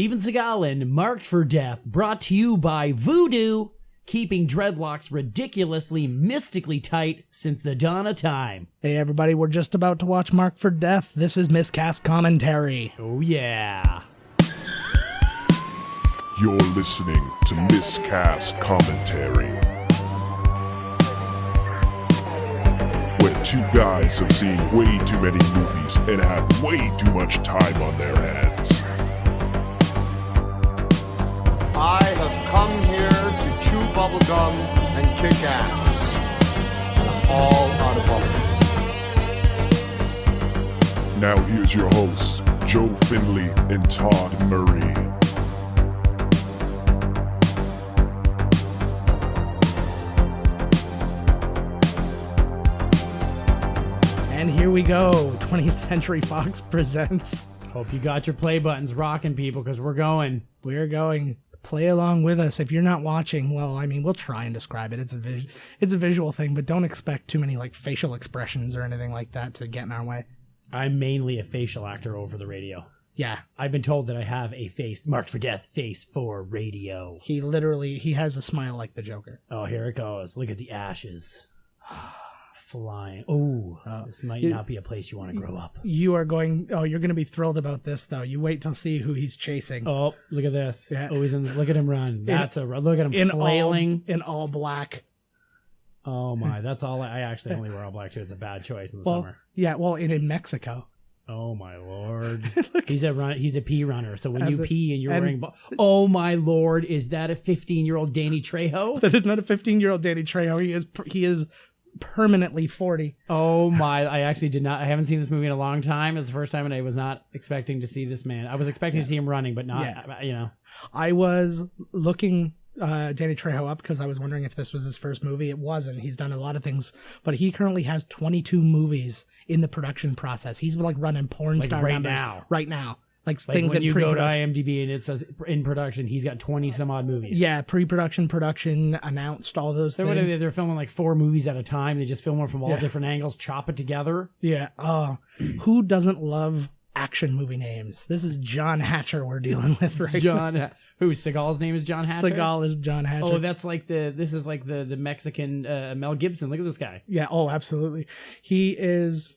Steven Seagal and Marked for Death, brought to you by Voodoo, keeping dreadlocks ridiculously, mystically tight since the dawn of time. Hey everybody, we're just about to watch Marked for Death. This is Miscast Commentary. Oh yeah. You're listening to Miscast Commentary, where two guys have seen way too many movies and have way too much time on their hands. I have come here to chew bubblegum and kick ass. And I'm all out of bubblegum. Now here's your hosts, Joe Finley and Todd Murray. And here we go. 20th Century Fox presents. Hope you got your play buttons rocking, people, because we're going. We're going. Play along with us. If you're not watching, well, I mean, we'll try and describe it. It's a visual thing, but don't expect too many like facial expressions or anything like that to get in our way. I'm mainly a facial actor over the radio. Yeah. I've been told that I have a face, Marked for Death, face for radio. He has a smile like the Joker. Oh, here it goes. Look at the ashes. Flying. Oh, this might not be a place you want to grow up. You're going to be thrilled about this, though. You wait till see who he's chasing. Oh, look at this. Yeah. Oh, look at him run. Look at him flailing. In all black. Oh, my. That's all. I actually only wear all black, too. It's a bad choice in the summer. Yeah, well, in Mexico. Oh, my Lord. He's a pee runner. So when you pee and you're wearing... Oh, my Lord. Is that a 15-year-old Danny Trejo? That is not a 15-year-old Danny Trejo. He is permanently 40. Oh my, I haven't seen this movie in a long time. It's the first time, and I was not expecting to see this man. I was expecting to see him running, but not, I was looking Danny Trejo up because I was wondering if this was his first movie. It wasn't. He's done a lot of things, but he currently has 22 movies in the production process. He's like running porn star numbers right now. Like things when in you go to IMDb and it says in production, he's got 20 some odd movies. Yeah, pre-production, production, announced, all those things. They're filming like 4 movies at a time. They just film them from all different angles, chop it together. Yeah. Who doesn't love action movie names? This is John Hatcher we're dealing with right now. Seagal's name is John Hatcher? Seagal is John Hatcher. Oh, this is like the Mexican Mel Gibson. Look at this guy. Yeah. Oh, absolutely. He is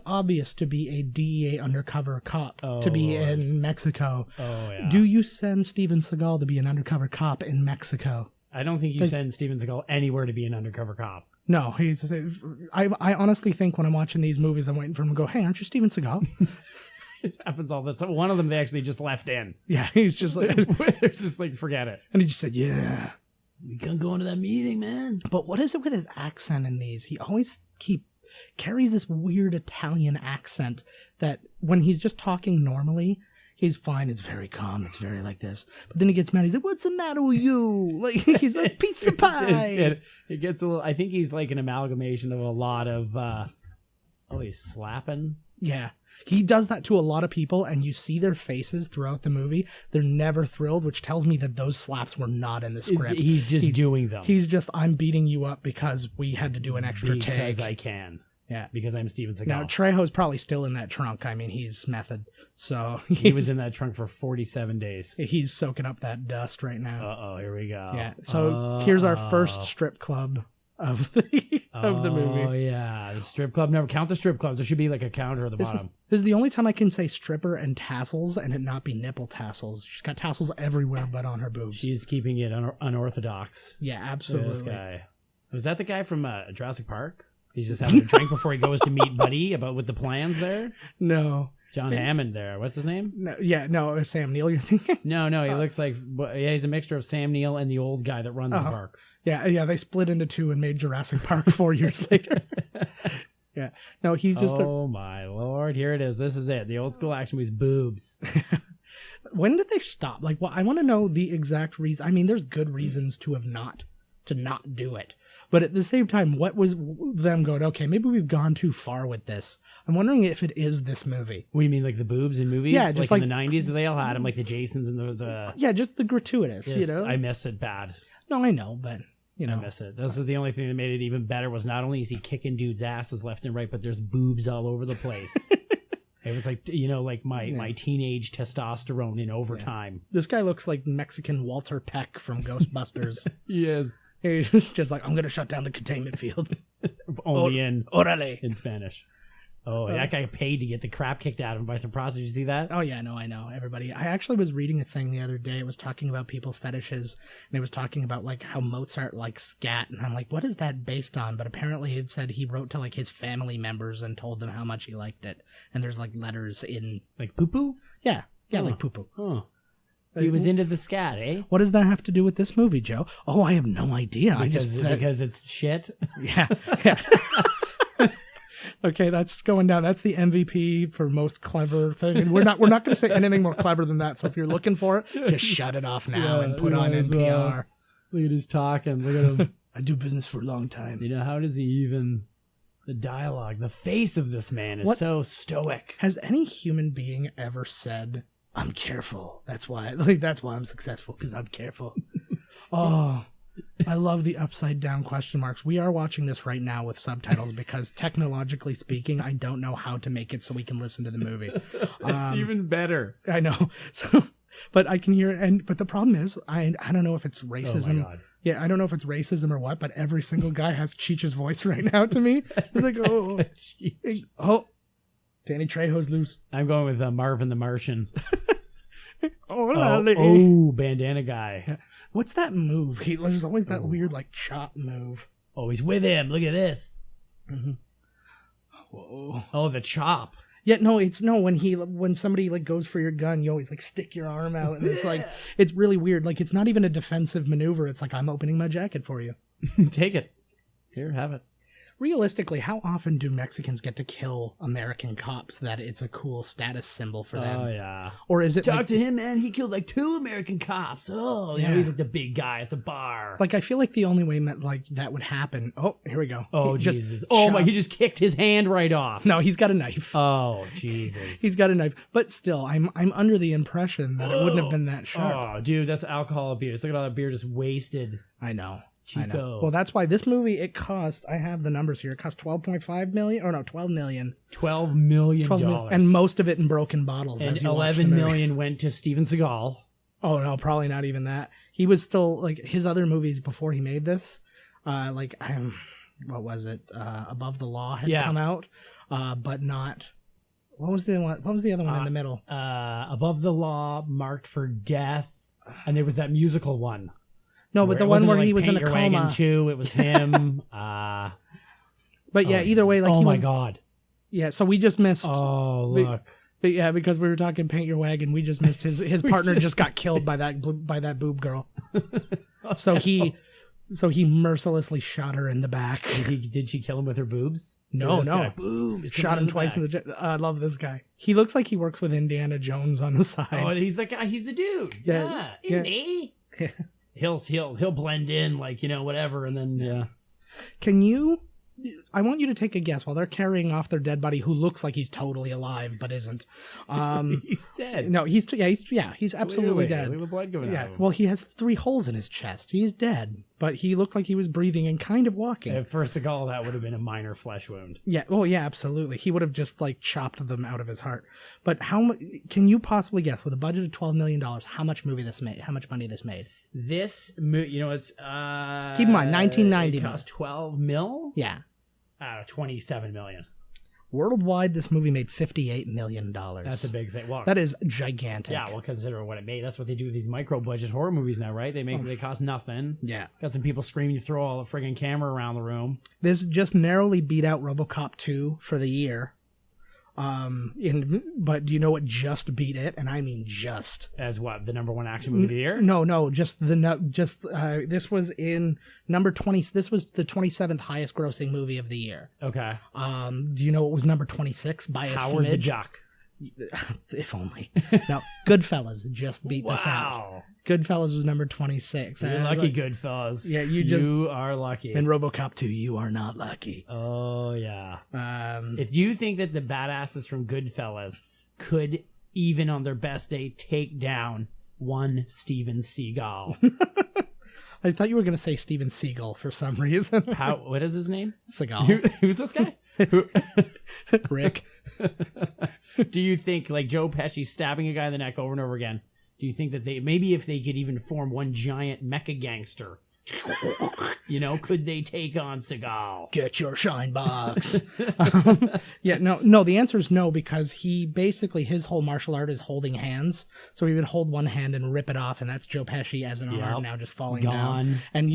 obvious to be a DEA undercover cop to be in Mexico. Oh, yeah. Do you send Steven Seagal to be an undercover cop in Mexico? I don't think you send Steven Seagal anywhere to be an undercover cop. No, I honestly think when I'm watching these movies, I'm waiting for him to go, hey, aren't you Steven Seagal? It happens all this. One of them they actually just left in. Yeah, he's just like, it's just like, forget it. And he just said, yeah. We can go into that meeting, man. But what is it with his accent in these? He always carries this weird Italian accent that when he's just talking normally, he's fine. It's very calm. It's very like this. But then he gets mad. He's like, what's the matter with you? Like, he's like, pizza pie. It gets a little, I think he's like an amalgamation of a lot of, he's slapping. Yeah. He does that to a lot of people, and you see their faces throughout the movie. They're never thrilled, which tells me that those slaps were not in the script. He's just doing them. He's just, I'm beating you up because we had to do an extra take. Because I can. Yeah. Because I'm Steven Seagal. Now, Trejo's probably still in that trunk. I mean, he's method. So he was in that trunk for 47 days. He's soaking up that dust right now. Uh-oh, here we go. Yeah. So here's our first strip club of the movie. Oh, yeah. The strip club. Never count the strip clubs. There should be like a counter at the bottom. This is the only time I can say stripper and tassels and it not be nipple tassels. She's got tassels everywhere but on her boobs. She's keeping it unorthodox. Yeah, absolutely. This guy. Was that the guy from Jurassic Park? He's just having a drink before he goes to meet Buddy with the plans there? No. John Hammond there. What's his name? No, it was Sam Neill you're thinking? No, he looks like... he's a mixture of Sam Neill and the old guy that runs the park. Yeah, they split into 2 and made Jurassic Park 4 years later. Yeah. No, he's just... Oh, my Lord. Here it is. This is it. The old school action movie's boobs. When did they stop? Like, well, I want to know the exact reason. I mean, there's good reasons to not do it. But at the same time, what was them going, okay, maybe we've gone too far with this. I'm wondering if it is this movie. What do you mean, like the boobs in movies? Yeah, just like in the 90s, they all had them, like the Jasons and the... Yeah, just the gratuitous, yes, I miss it bad. No, I know, but... I miss it. This is the only thing that made it even better was not only is he kicking dudes' asses left and right, but there's boobs all over the place. It was like, like my teenage testosterone in overtime. This guy looks like Mexican Walter Peck from Ghostbusters. Yes. He's just like, I'm going to shut down the containment field. Only in Spanish. Oh, that guy paid to get the crap kicked out of him by some prostitutes. Did you see that? Oh, yeah, I know. Everybody. I actually was reading a thing the other day. It was talking about people's fetishes, and it was talking about, like, how Mozart likes scat, and I'm like, what is that based on? But apparently it said he wrote to, like, his family members and told them how much he liked it. And there's, like, letters in... Like poo-poo? Yeah, like poo-poo. Huh. He was into the scat, eh? What does that have to do with this movie, Joe? Oh, I have no idea. Because it's shit? Yeah. Okay, that's going down. That's the MVP for most clever thing. And we're not going to say anything more clever than that. So if you're looking for it, just shut it off now and put on NPR. Well. Look at his talking. Look at him. I do business for a long time. How does he even... The dialogue, the face of this man is so stoic. Has any human being ever said, I'm careful. That's why I'm successful, because I'm careful. Oh, I love the upside down question marks. We are watching this right now with subtitles because technologically speaking, I don't know how to make it so we can listen to the movie. It's even better. I know. So, but I can hear it. But the problem is, I don't know if it's racism. Oh my God. Yeah, I don't know if it's racism or what, but every single guy has Cheech's voice right now to me. It's like, oh, Danny Trejo's loose. I'm going with Marvin the Martian. Oh, bandana guy. What's that move? There's always that weird, like, chop move. Oh, he's with him. Look at this. Mm-hmm. Whoa. Oh, the chop. Yeah, when somebody, like, goes for your gun, you always, like, stick your arm out, and it's like, it's really weird. Like, it's not even a defensive maneuver. It's like, I'm opening my jacket for you. Take it. Here, have it. Realistically, how often do Mexicans get to kill American cops that it's a cool status symbol for them? Oh, yeah. Or is it Talk to him, man. He killed like 2 American cops. Oh, yeah. He's like the big guy at the bar. Like, I feel like the only way that would happen... Oh, here we go. Oh, Jesus. He just kicked his hand right off. No, he's got a knife. Oh, Jesus. He's got a knife. But still, I'm under the impression that it wouldn't have been that sharp. Oh, dude, that's alcohol abuse. Look at all that beer just wasted. I know. Chico. Well, that's why this movie, it cost, I have the numbers here, it cost $12.5 million, or no, $12 million. $12 million. And most of it in broken bottles. And $11 million went to Steven Seagal. Oh, no, probably not even that. He was still, like, his other movies before he made this, what was it? Above the Law had come out, but not... What was the other one in the middle? Above the Law, Marked for Death, and there was that musical one. No, but the one where he was in a coma. Wagon 2, it was him. But yeah, either way, like, my God. Yeah, so we just missed. Oh, look. But yeah, because we were talking Paint Your Wagon, we just missed his partner just got killed by that boob girl. So he mercilessly shot her in the back. Did she kill him with her boobs? No. Boom! Shot him twice in the. I love this guy. He looks like he works with Indiana Jones on the side. Oh, he's the guy. He's the dude. Yeah. Indy. Yeah. He'll blend in, like, whatever, and then I want you to take a guess while they're carrying off their dead body, who looks like he's totally alive but isn't. He's dead. No, he's absolutely dead. Look at the blood going out of him. Well, he has 3 holes in his chest. He's dead, but he looked like he was breathing and kind of walking. First of all, that would have been a minor flesh wound. Yeah, well, yeah, absolutely. He would have just, like, chopped them out of his heart. But how can you possibly guess, with a budget of $12 million, how much money this made? This movie, it's keep in mind, 1990. It cost $12 million. Yeah, $27 million. Worldwide, this movie made $58 million. That's a big thing. Well, that is gigantic. Yeah, well, consider what it made. That's what they do with these micro-budget horror movies now, right? They cost nothing. Yeah, got some people screaming. You throw all the friggin' camera around the room. This just narrowly beat out RoboCop 2 for the year. But do you know what just beat it? And I mean just. As what? The number 1 action movie of the year? No, this was in number 20. This was the 27th highest grossing movie of the year. Okay. Do you know what was number 26 by a Howard smidge? the Duck. If only. Now, Goodfellas just beat this out. Goodfellas was number 26. You're lucky, Goodfellas. Yeah, you are lucky. And RoboCop 2, you are not lucky. Oh, yeah. If you think that the badasses from Goodfellas could, even on their best day, take down one Steven Seagal. I thought you were going to say Steven Seagal for some reason. What is his name? Seagal. Who's this guy? Rick. Do you think, like Joe Pesci stabbing a guy in the neck over and over again, do you think that maybe if they could even form one giant mecha gangster, could they take on Seagal? Get your shine box. No, the answer is no, because he basically, his whole martial art is holding hands. So he would hold one hand and rip it off, and that's Joe Pesci as an arm now just falling down. And,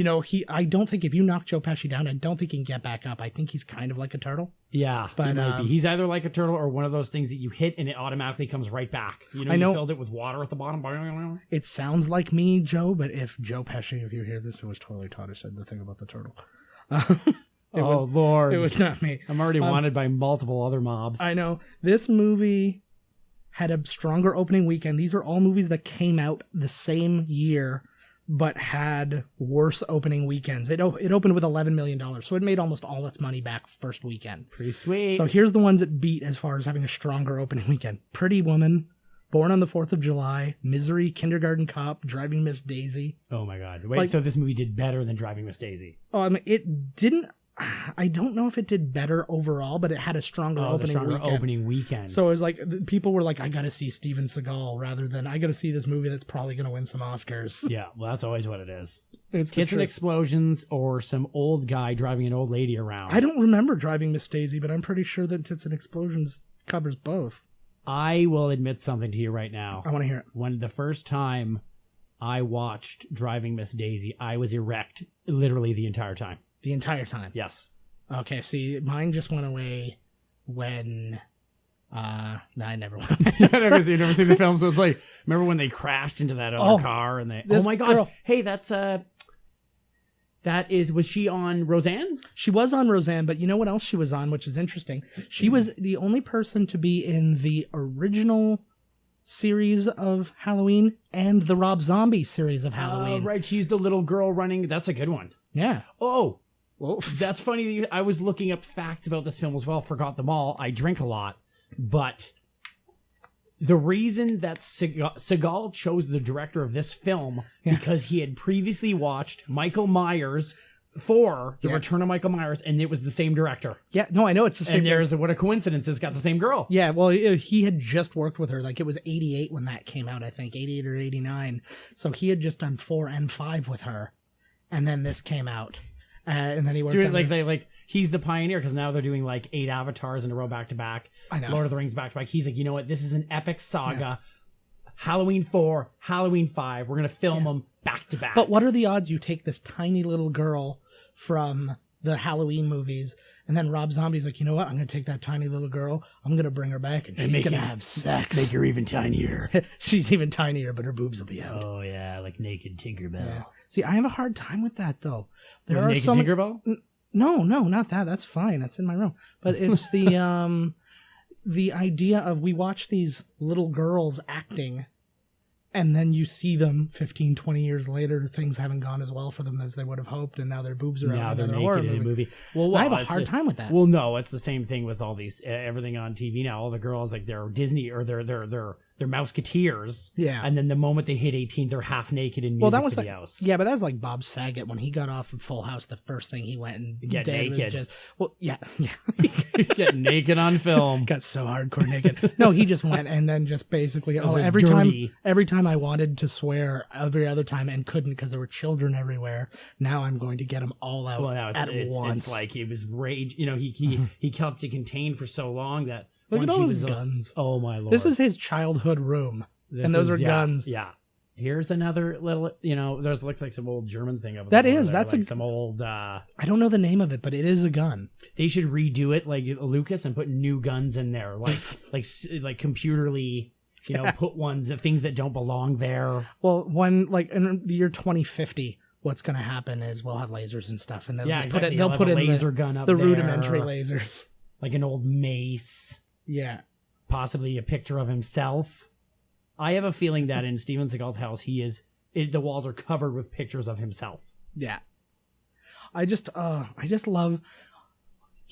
I don't think if you knock Joe Pesci down, I don't think he can get back up. I think he's kind of like a turtle. Yeah, but he might be. He's either like a turtle or one of those things that you hit and it automatically comes right back. I know. You filled it with water at the bottom. It sounds like me, Joe, but if Joe Pesci, if you hear this, it was totally Todd who said the thing about the turtle. Lord. It was not me. I'm already wanted by multiple other mobs. I know. This movie had a stronger opening weekend. These are all movies that came out the same year, but had worse opening weekends. It opened with $11 million, so it made almost all its money back first weekend. Pretty sweet. So here's the ones it beat as far as having a stronger opening weekend. Pretty Woman, Born on the 4th of July, Misery, Kindergarten Cop, Driving Miss Daisy. Oh my God. Wait, so this movie did better than Driving Miss Daisy? It didn't. I don't know if it did better overall, but it had a stronger opening weekend. So it was like, people were like, I got to see Steven Seagal rather than I got to see this movie that's probably going to win some Oscars. Yeah, well, that's always what it is. It's Hits and explosions or some old guy driving an old lady around. I don't remember Driving Miss Daisy, but I'm pretty sure that Tits and Explosions covers both. I will admit something to you right now. I want to hear it. When the first time I watched Driving Miss Daisy, I was erect literally the entire time. The entire time? Yes. Okay, see, mine just went away when... I never went away. Because you've never seen the film, so it's like, remember when they crashed into that other car and they... Oh my God. Girl. Hey, was she on Roseanne? She was on Roseanne, but you know what else she was on, which is interesting? She was the only person to be in the original series of Halloween and the Rob Zombie series of Halloween. Right, she's the little girl running. That's a good one. Yeah. Oh, well, that's funny. I was looking up facts about this film as well. Forgot them all. I drink a lot. But the reason that Seagal chose the director of this film because he had previously watched Michael Myers for The Return of Michael Myers, and it was the same director. Yeah, no, I know it's the same. And what a coincidence, it's got the same girl. Yeah, well, he had just worked with her. Like, it was 88 when that came out, I think, 88 or 89. So he had just done 4 and 5 with her, and then this came out. And then he worked on he's the pioneer, because now they're doing like 8 Avatars in a row back to back. I know. Lord of the Rings back to back. He's like, you know what? This is an epic saga. Yeah. Halloween 4, Halloween 5. We're going to film them back to back. But what are the odds you take this tiny little girl from the Halloween movies, and then Rob Zombie's like, you know what? I'm going to take that tiny little girl. I'm going to bring her back, and she's going to have sex. Make her even tinier. She's even tinier, but her boobs will be out. Oh, yeah, like naked Tinkerbell. Yeah. See, I have a hard time with that, though. There are naked Tinkerbell? No, not that. That's fine. That's in my room. But it's the the idea of we watch these little girls acting, and then you see them 15, 20 years later, things haven't gone as well for them as they would have hoped, and now their boobs are out. Now they're naked in a movie. Well, I have a hard time with that. Well, no, it's the same thing with all these, everything on TV now. All the girls, like, they're Disney, or they're Mouseketeers. Yeah. And then the moment they hit 18, they're half naked in music videos. Yeah, but that's like Bob Saget when he got off of Full House. The first thing he went and get did naked. was just, yeah. Get naked on film. Got so hardcore naked. No, he just went and then just basically every time I wanted to swear every other time and couldn't because there were children everywhere. Now I'm going to get them all out at once. It's like it was rage. You know, he kept it contained for so long that. Look at all those guns. Oh, my Lord. This is his childhood room. And those are guns. Yeah. Here's another little, there's looks like some old German thing of it. That's like some old... I don't know the name of it, but it is a gun. They should redo it like Lucas and put new guns in there. Like computerly, put ones, things that don't belong there. Well, in the year 2050... what's going to happen is we'll have lasers and stuff, and they'll put in laser gun up the there, rudimentary lasers, like an old mace. Yeah, possibly a picture of himself. I have a feeling that in Steven Seagal's house, the walls are covered with pictures of himself. Yeah, I just love.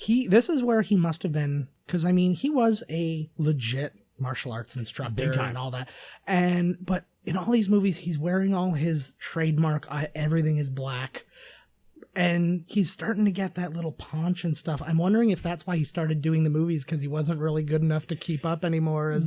This is where he must have been, because he was a legit martial arts instructor Big time. and all that. But in all these movies, he's wearing all his trademark. Everything is black. And he's starting to get that little paunch and stuff. I'm wondering if that's why he started doing the movies, because he wasn't really good enough to keep up anymore.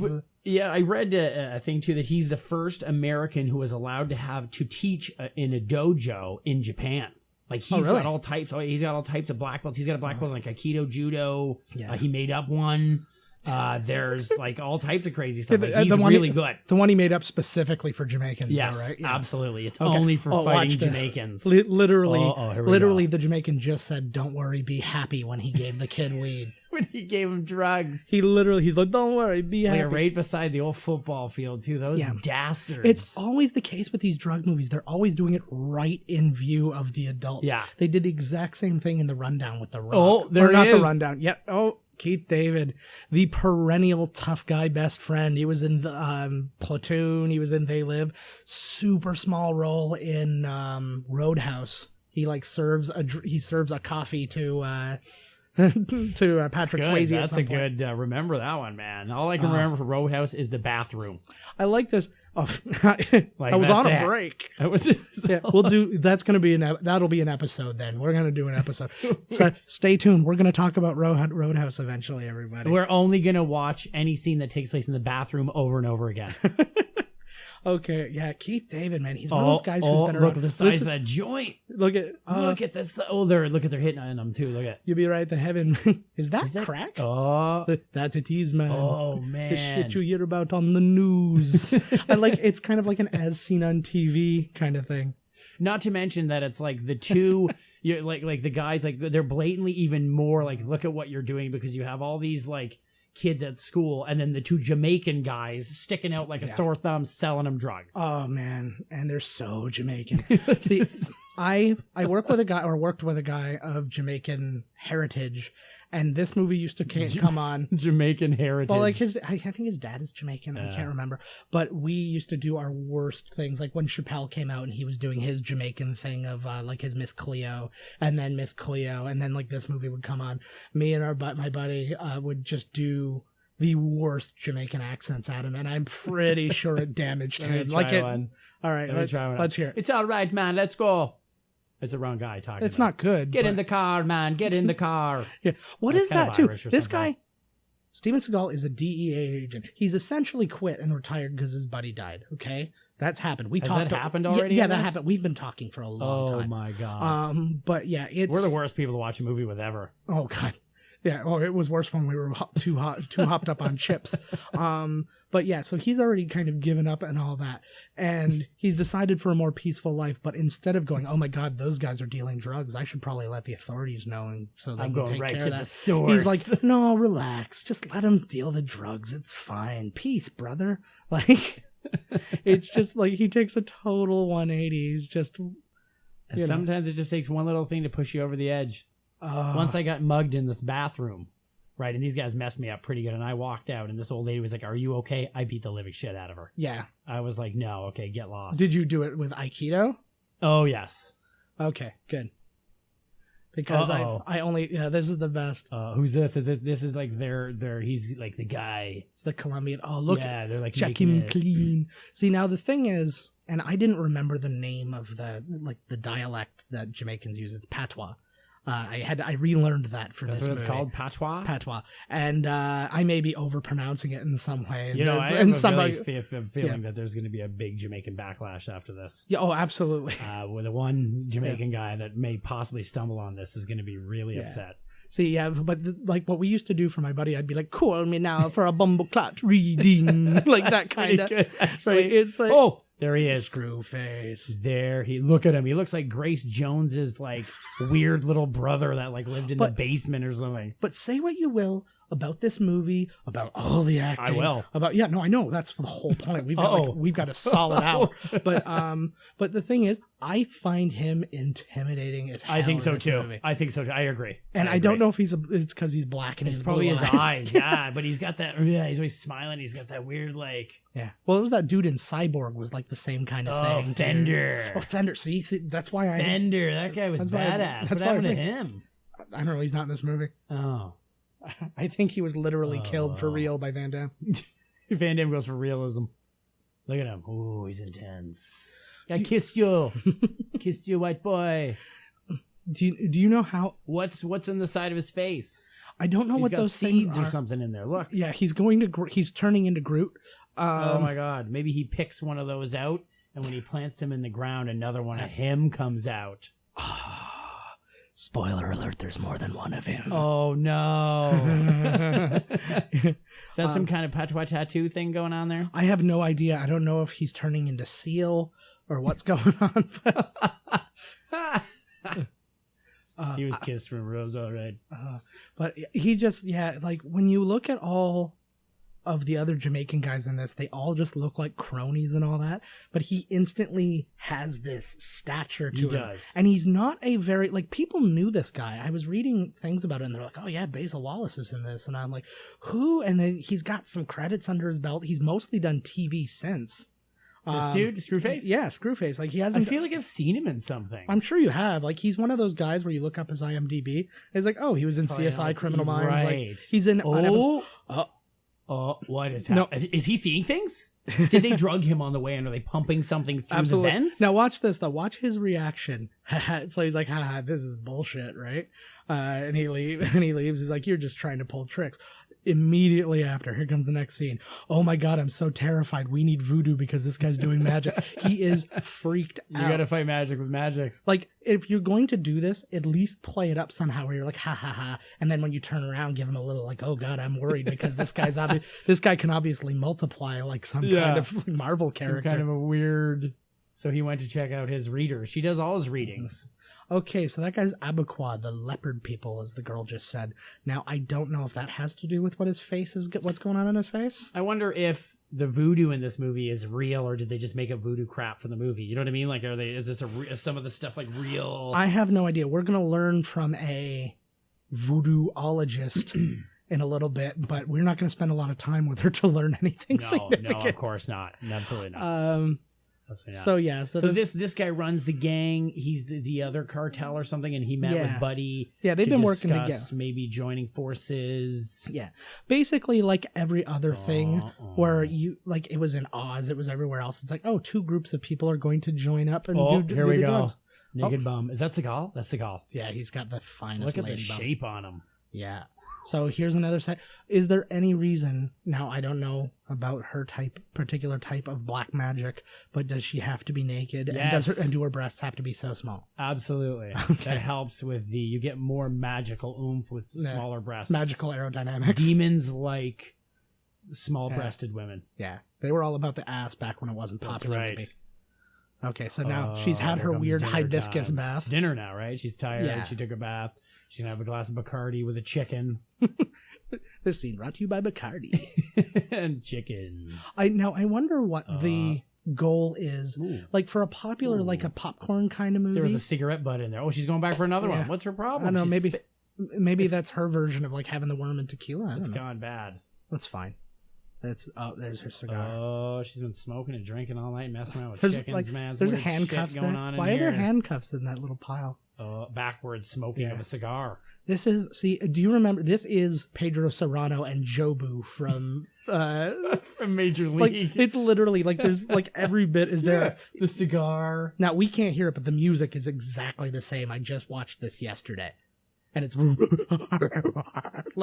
Yeah, I read a thing too that he's the first American who was allowed to teach in a dojo in Japan. Like he's got all types. He's got all types of black belts. He's got a black belt in like Aikido, Judo. Yeah. He made up one. There's like all types of crazy stuff. Like, he's really good. The one he made up specifically for Jamaicans, Yes, though, right? Yeah. absolutely. It's only for fighting Jamaicans. Literally, the Jamaican just said, "Don't worry, be happy," when he gave the kid weed. When he gave him drugs. He's like, "Don't worry, be happy." Like right beside the old football field too. Those dastards. It's always the case with these drug movies. They're always doing it right in view of the adults. Yeah. They did the exact same thing in The Rundown with The Rock. Oh, there or not it The is. Rundown. Yeah. Oh, Keith David, the perennial tough guy best friend. He was in the Platoon. He was in They Live. Super small role in Roadhouse. He like serves a coffee to Patrick Swayze. That's a good remember that one, man. All I can remember for Roadhouse is the bathroom. I like this. Oh, Like, I was on that's a it. break. It was Yeah, we'll do. That's going to be that'll be an episode. Then we're going to do an episode. So stay tuned. We're going to talk about Roadhouse eventually, everybody. We're only gonna watch any scene that takes place in the bathroom over and over again. Okay, yeah, Keith David, man, he's one of those guys who's been around. Look at the size of that joint. Look at this. They're hitting on them too. Look at. You'll be right to heaven. Is that crack? Oh, That's a tease, man. oh man. The shit you hear about on the news. I like. It's kind of like an as seen on TV kind of thing. Not to mention that it's like the two, you're like the guys, like they're blatantly even more like, look at what you're doing, because you have all these like kids at school, and then the two Jamaican guys sticking out like a sore thumb, selling them drugs. Oh man, and they're so Jamaican. See, I worked with a guy of Jamaican heritage, and this movie used to come on. Jamaican heritage. Well, like I think his dad is Jamaican. I can't remember, but we used to do our worst things. Like when Chappelle came out and he was doing his Jamaican thing of like his Miss Cleo, and then like this movie would come on. Me and my buddy would just do the worst Jamaican accents at him, and I'm pretty sure it damaged him. Like it. All right, let's hear it. It's all right, man. Let's go. It's the wrong guy talking. It's not good. Get in the car, man. Get in the car. Yeah. What That's is kind that of too? Irish or This something. guy, Steven Seagal, is a DEA agent. He's essentially quit and retired because his buddy died. Okay, that's happened. Has that happened already? Yeah, in that this? happened. We've been talking for a long time. Oh my god. But yeah, We're the worst people to watch a movie with ever. Oh god. Yeah, well, it was worse when we were too hopped up on chips. But yeah, so he's already kind of given up and all that, and he's decided for a more peaceful life. But instead of going, oh my god, those guys are dealing drugs, I should probably let the authorities know, and so they I'm can going take right care to of the that. source. He's like, no, relax, just let them deal the drugs. It's fine, peace, brother. Like, it's just like he takes a total 180. He's just. And sometimes it just takes one little thing to push you over the edge. Once I got mugged in this bathroom, right, and these guys messed me up pretty good, and I walked out, and this old lady was like, are you okay? I beat the living shit out of her. Yeah. I was like, no, okay, get lost. Did you do it with Aikido? Oh, yes. Okay, good. Because I only, this is the best. Who's this? This is like he's like the guy. It's the Colombian. Oh, look, yeah, they're like check him clean. See, now the thing is, and I didn't remember the name of the dialect that Jamaicans use. It's patois. I relearned that for That's this what movie. it's called, patois. Patois, and I may be overpronouncing it in some way. You know, I have a feeling that there's going to be a big Jamaican backlash after this. Yeah, oh, absolutely. With the one Jamaican guy that may possibly stumble on this is going to be really upset. See, yeah, but like what we used to do for my buddy, I'd be like, "Call me now for a bumbleclot reading," like that kind of. Right? It's like, oh, there he is, screw face. There he. Look at him. He looks like Grace Jones's like weird little brother that like lived in the basement or something. But say what you will about this movie, about all the acting. I will. I know that's the whole point. We've got a solid hour. But the thing is, I find him intimidating as hell. I think so too. Movie. I think so too. I agree. And I don't know if it's because he's black and it's his probably blue his eyes. Yeah, but he's got that. Yeah, he's always smiling. He's got that weird like. Yeah. Well, it was that dude in Cyborg was like the same kind of thing. Fender. Oh, Fender. See, that's why Fender. That guy was badass. What happened to him? I don't know. He's not in this movie. Oh. I think he was literally killed for real by Van Damme. Van Damme goes for realism. Look at him. Ooh, he's intense. I kissed you. Kissed you, white boy. Do you know how? What's in the side of his face? I don't know what those seeds things or are. something in there. Look. Yeah, he's turning into Groot. Oh my God. Maybe he picks one of those out, and when he plants them in the ground, another one of him comes out. Spoiler alert, there's more than one of him. Oh no. Is that some kind of patois tattoo thing going on there? I have no idea. I don't know if he's turning into Seal or what's going on. He was kissed from Rose, all right. But he just, like when you look at all of the other Jamaican guys in this, they all just look like cronies and all that. But he instantly has this stature to him. Does. And he's not a very, like, people knew this guy. I was reading things about it and they're like, oh yeah, Basil Wallace is in this. And I'm like, who? And then he's got some credits under his belt. He's mostly done TV since. This dude, Screwface? Yeah, Screwface. Like, he I hasn't. feel like I've seen him in something. I'm sure you have. Like, he's one of those guys where you look up his IMDb. It's like, oh, he was in CSI Criminal Minds. Right. Like, he's in. What is happening? No. Is he seeing things? Did they drug him on the way, and are they pumping something through the vents? Now watch this though. Watch his reaction. So he's like, "Ha, this is bullshit," right? And he leaves. He's like, "You're just trying to pull tricks." Immediately after, here comes the next scene. Oh my God, I'm so terrified. We need voodoo because this guy's doing magic. He is freaked out. You gotta fight magic with magic. Like, if you're going to do this, at least play it up somehow where you're like, ha ha ha. And then when you turn around, give him a little like, oh God, I'm worried because this guy can obviously multiply like some kind of Marvel character. Some kind of a weird. So he went to check out his reader. She does all his readings. Okay, so that guy's Abaquad, the leopard people, as the girl just said. Now, I don't know if that has to do with what's going on in his face. I wonder if the voodoo in this movie is real, or did they just make up voodoo crap for the movie? You know what I mean? Like, is this is some of the stuff like real? I have no idea. We're going to learn from a voodooologist in a little bit, but we're not going to spend a lot of time with her to learn anything significant. No, of course not. Absolutely not. So yeah, so this guy runs the gang. He's the other cartel or something, and he met with Buddy. Yeah, they've been working together. Maybe joining forces. Yeah, basically like every other thing where you like it was in Oz, it was everywhere else. It's like, oh, two groups of people are going to join up and do here we the go. drugs. Naked bum. Is that Seagal? That's Seagal. Yeah, he's got the finest. Look at the lady bum. shape on him. Yeah. So here's another side. Is there any reason, now I don't know about her particular type of black magic, but does she have to be naked? Yes. And do her breasts have to be so small? Absolutely. Okay. That helps with you get more magical oomph with smaller breasts. Magical aerodynamics. Demons like small-breasted women. Yeah. They were all about the ass back when it wasn't popular. That's right. Maybe. Okay, so now she's had her weird hibiscus bath. It's dinner now, right? She's tired. Yeah. She took a bath. She's going to have a glass of Bacardi with a chicken. This scene brought to you by Bacardi. And chickens. I wonder what the goal is. Like for a popular, like a popcorn kind of movie. There was a cigarette butt in there. Oh, she's going back for another one. What's her problem? I don't know, maybe that's her version of like having the worm and tequila. It's gone bad. That's fine. There's her cigar. Oh, she's been smoking and drinking all night, messing around with chickens, man. There's handcuffs going there. on Why in are there here. handcuffs in that little pile? Backwards smoking of a cigar. This is, do you remember, this is Pedro Serrano and Jobu from from Major League. Like, it's literally like there's like every bit is there. The cigar. Now we can't hear it, but the music is exactly the same. I just watched this yesterday. And it's like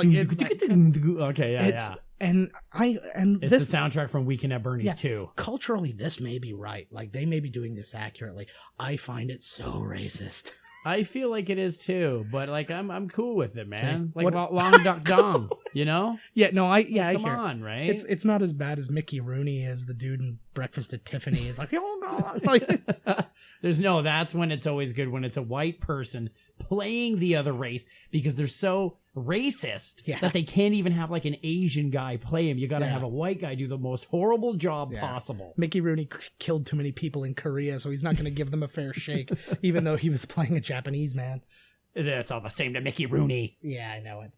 okay, yeah. And it's this the soundtrack from Weekend at Bernie's too. Culturally, this may be right. Like they may be doing this accurately. I find it so racist. I feel like it is too, but like I'm cool with it, man. See, like Long Duck Dong, you know? Yeah, no, I hear. Come on, right? It's not as bad as Mickey Rooney as the dude in Breakfast at Tiffany. He's like, oh no, like, that's when it's always good when it's a white person playing the other race because they're so racist that they can't even have like an Asian guy play him. You got to have a white guy do the most horrible job possible. Mickey Rooney killed too many people in Korea, so he's not going to give them a fair shake, even though he was playing a Japanese man. It's all the same to Mickey Rooney. Yeah, I know it.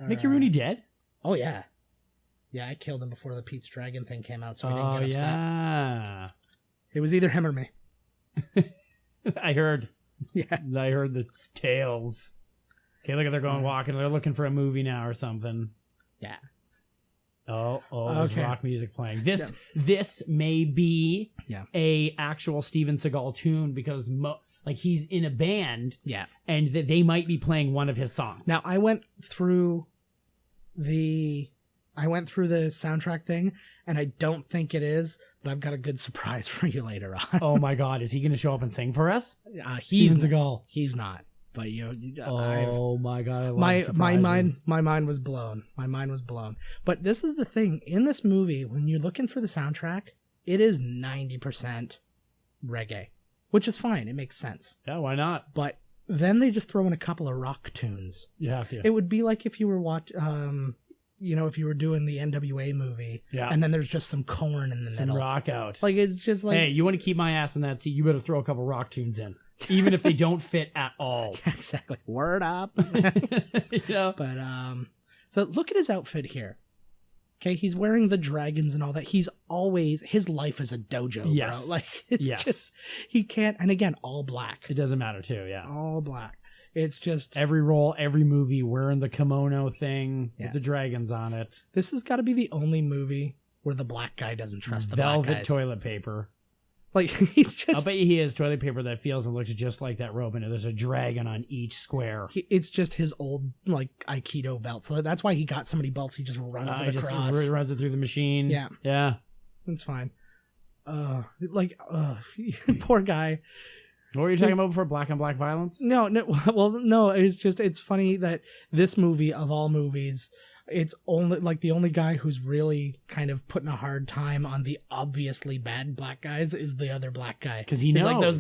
Is Mickey Rooney dead? Oh, yeah. Yeah, I killed him before the Pete's Dragon thing came out, so he didn't get upset. Yeah. It was either him or me. I heard. Yeah. I heard the tales. Okay, look at they're going walking. They're looking for a movie now or something. Yeah. There's Okay. rock music playing. This may be Yeah. a actual Steven Seagal tune because he's in a band. Yeah. And they might be playing one of his songs. Now I went through the soundtrack thing, and I don't think it is, but I've got a good surprise for you later on. Oh my God, is he going to show up and sing for us? Steven Seagal. He's not. But Oh my God, I love my surprises. mind was blown. My mind was blown. But this is the thing in this movie: when you're looking for the soundtrack, it is 90% reggae, which is fine. It makes sense. Yeah, why not? But then they just throw in a couple of rock tunes. You have to. It would be like if you were if you were doing the NWA movie, Yeah. and then there's just some corn in the Some middle. rock out. Like it's just like, Hey, you want to keep my ass in that seat? You better throw a couple rock tunes in, even if they don't fit at all. exactly. Word up. You know? But so look at his outfit here. Okay, he's wearing the dragons and all that. His life is a dojo, Yes. bro. Like it's Yes. just he can't. And again, all black, It doesn't matter too. Yeah. all black. It's just Every role, every movie, wearing the kimono thing Yeah. with the dragons on it. this has got to be the only movie where the black guy doesn't trust the black Velvet guys. toilet paper. Like he's I'll just bet you he has toilet paper that feels and looks just like that robe, and there's a dragon on each square. it's just his old like Aikido belt. So that's why he got so many belts. He just runs He it just across. runs it through the machine. Yeah. Yeah. It's fine. Poor guy. What were you talking about before? Black on black violence? No. Well, no. It's funny that this movie of all movies, it's only like the only guy who's really kind of putting a hard time on the obviously bad black guys is the other black guy, 'Cause he He's like knows.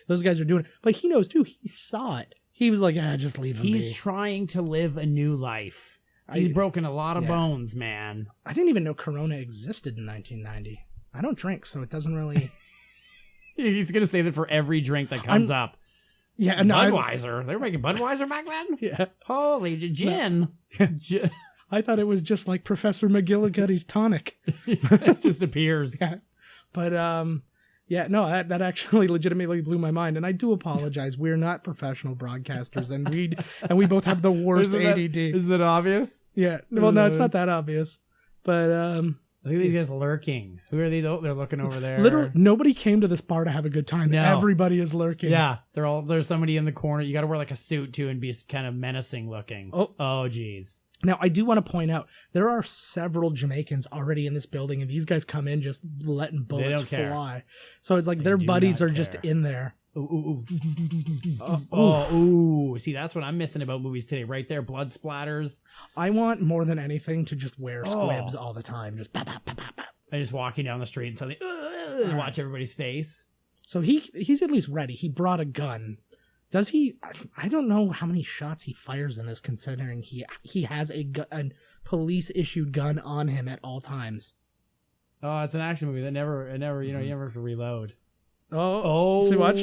those guys are doing it, but he knows too. He saw it. He was like, just leave him He's be. trying to live a new life. He's broken a lot of yeah. bones, man. I didn't even know Corona existed in 1990. I don't drink, so it doesn't really. He's gonna say that for every drink that comes up. Yeah, no. Budweiser. They were making Budweiser back then? Yeah. Holy gin. Gin. I thought it was just like Professor McGillicuddy's tonic. It just appears. Yeah. But yeah, no, that actually legitimately blew my mind, and I do apologize. We're not professional broadcasters, and we both have the worst ADD. Isn't that obvious? Yeah. Well, no, it's not that obvious. But Look at these guys lurking. Who are these? Oh, they're looking over there. literally nobody came to this bar to have a good time. No. Everybody is lurking. Yeah, there's somebody in the corner. You got to wear like a suit too and be kind of menacing looking. Oh, geez. Now, I do want to point out, there are several Jamaicans already in this building, and these guys come in just letting bullets don't care. fly. So it's like They their do buddies not are just care. in there. Ooh. See, that's what I'm missing about movies today. Right there, blood splatters. I want more than anything to just wear squibs all the time. Just pop, pop, pop, pop, pop. I just walking down the street and suddenly and watch everybody's face. So he's at least ready. He brought a gun. Does he? I don't know how many shots he fires in this, considering he has a police issued gun on him at all times. Oh, it's an action movie that never you never have to reload. Oh, see, watch.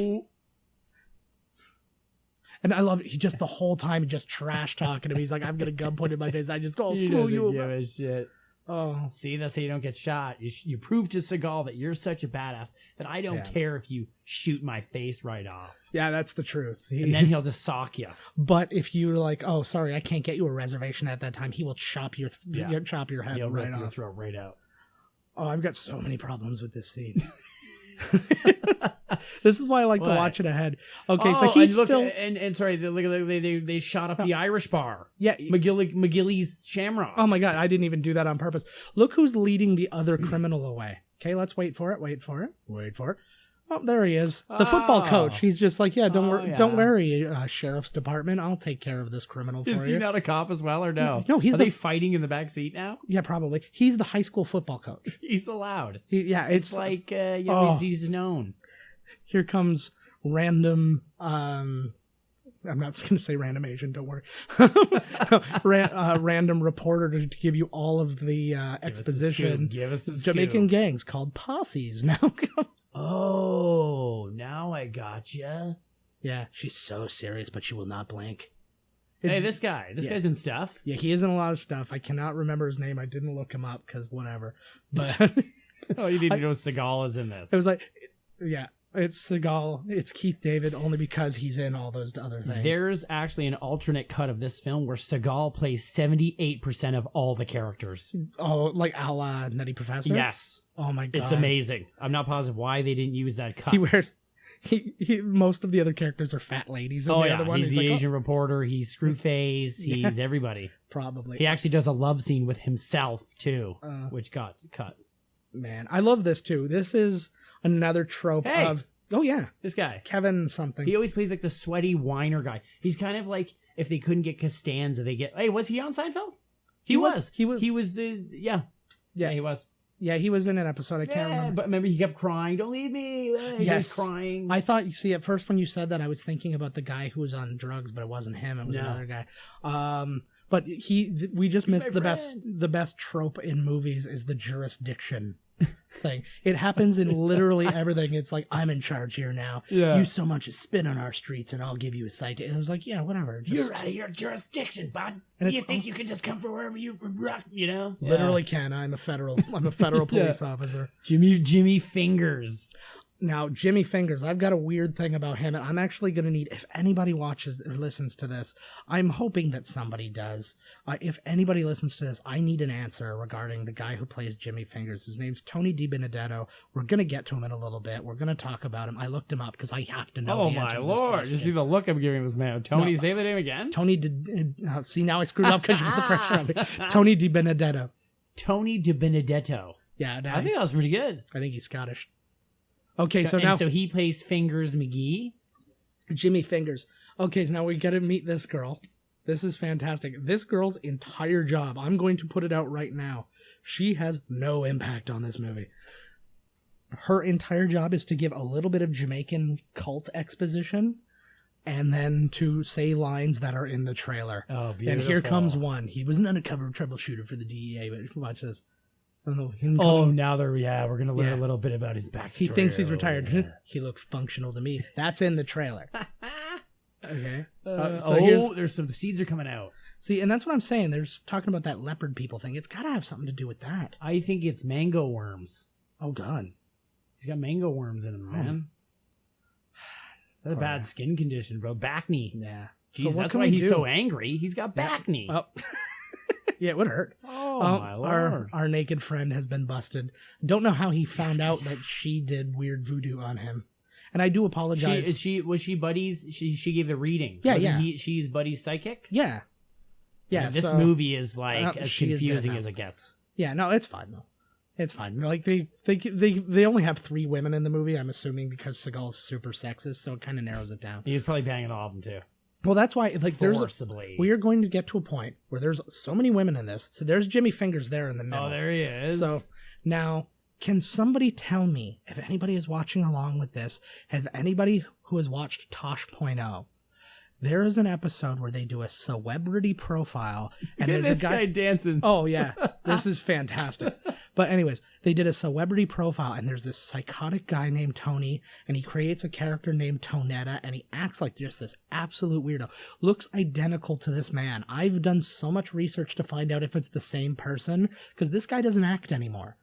And I love it. He just the whole time just trash talking to me. He's like, "I've got a gun pointed in my face." I just go, He "Screw doesn't you!" give a shit. Oh, See, that's how you don't get shot. You prove to Seagal that you're such a badass that I don't care if you shoot my face right off. yeah, that's the truth. And then he'll just sock you. But if you're like, "Oh, sorry, I can't get you a reservation at that time," he will chop your head He'll right rip your off. throat right out. Oh, I've got so many problems with this scene. This is why I like to What? watch it ahead. Okay, so he's and look, still and sorry, they shot up the Irish bar. yeah. McGilly's Shamrock. Oh my god, I didn't even do that on purpose. Look who's leading the other criminal away. Okay, let's wait for it. Oh, there he is. The football coach. He's just like, yeah, don't worry, sheriff's department. I'll take care of this criminal for Is he you. not a cop as well, or no? No, he's Are the- they fighting in the back seat now? Yeah, probably. He's the high school football coach. He's allowed. It's Like he's known. Here comes random I'm not going to say random Asian, don't worry. Random reporter to give you all of the exposition. Give us the Jamaican scoop. gangs called posses now. Oh, now I gotcha. Yeah, she's so serious, but she will not blink. Hey, this guy's in stuff. Yeah, he is in a lot of stuff. I cannot remember his name. I didn't look him up because whatever. But Oh, you need to know Seagal is in this. it was like, yeah. It's Seagal. It's Keith David only because he's in all those other things. There's actually an alternate cut of this film where Seagal plays 78% of all the characters. Oh, like a la Nutty Professor? Yes. Oh my god. It's amazing. I'm not positive why they didn't use that cut. He wears... He most of the other characters are fat ladies. And the other one, he's the like, Asian reporter. He's Screwface. Yeah. He's everybody. Probably. He actually does a love scene with himself, too, which got cut. Man, I love this, too. This is another trope Hey! of... Oh, yeah. This guy. Kevin something. He always plays like the sweaty whiner guy. He's kind of like if they couldn't get Costanza, they get... Hey, was he on Seinfeld? He was. He was the... Yeah. Yeah, he was. Yeah, he was in an episode. I can't remember. But remember, he kept crying. Don't leave me. He Yes. was crying. I thought, you see, at first when you said that, I was thinking about the guy who was on drugs, but it wasn't him. It was another guy. But we just missed the best trope in movies is the jurisdiction thing. It happens in literally everything. It's like, I'm in charge here now. Yeah. You so much as spit on our streets and I'll give you a citation. It was like, yeah, whatever. You're out of your jurisdiction, bud. And You think you can just come from wherever you know? Literally can. I'm a federal police officer. Jimmy Fingers. Now, Jimmy Fingers, I've got a weird thing about him. I'm actually going to need, if anybody watches or listens to this, I'm hoping that somebody does. If anybody listens to this, I need an answer regarding the guy who plays Jimmy Fingers. His name's Tony DiBenedetto. We're going to get to him in a little bit. We're going to talk about him. I looked him up because I have to know Oh, the answer my to this Lord. question. Just see the look I'm giving this man. Tony, say the name again? Tony see, now I screwed up because you put the pressure on me. Tony DiBenedetto. Tony DiBenedetto. Yeah, I think that was pretty good. I think he's Scottish. Okay, so now... So he plays Fingers McGee? Jimmy Fingers. Okay, so now we got to meet this girl. This is fantastic. This girl's entire job, I'm going to put it out right now. She has no impact on this movie. Her entire job is to give a little bit of Jamaican cult exposition and then to say lines that are in the trailer. Oh, beautiful. And here comes one. He was an undercover troubleshooter for the DEA, but watch this. I don't know. Now we're going to learn a little bit about his backstory. He thinks he's retired. Yeah. He looks functional to me. That's in the trailer. Okay. There's some seeds are coming out. See, and that's what I'm saying. There's talking about that leopard people thing. It's got to have something to do with that. I think it's mango worms. Oh, God. He's got mango worms in him, man. That's a bad skin condition, bro. Back knee. Yeah. Jeez, that's why he's so angry. He's got back knee. Oh. Yeah, it would hurt. Oh, my Lord. Our naked friend has been busted. Don't know how he found out that she did weird voodoo on him. And I do apologize. Was she Buddy's? She gave the reading. Yeah, She's Buddy's psychic? Yeah. Yeah. This movie is like as confusing as it gets. Yeah, no, it's fine though. It's fine. Like they only have 3 women in the movie, I'm assuming, because Seagal's super sexist, so it kind of narrows it down. He was probably banging all of them too. Well, that's why, like, we are going to get to a point where there's so many women in this. So there's Jimmy Fingers there in the middle. Oh, there he is. So now, can somebody tell me, if anybody is watching along with this, have anybody who has watched Tosh.0, there is an episode where they do a celebrity profile, and there's this a guy dancing. Oh yeah, this is fantastic. But anyways, they did a celebrity profile, and there's this psychotic guy named Tony, and he creates a character named Tonetta, and he acts like just this absolute weirdo. Looks identical to this man. I've done so much research to find out if it's the same person, because this guy doesn't act anymore.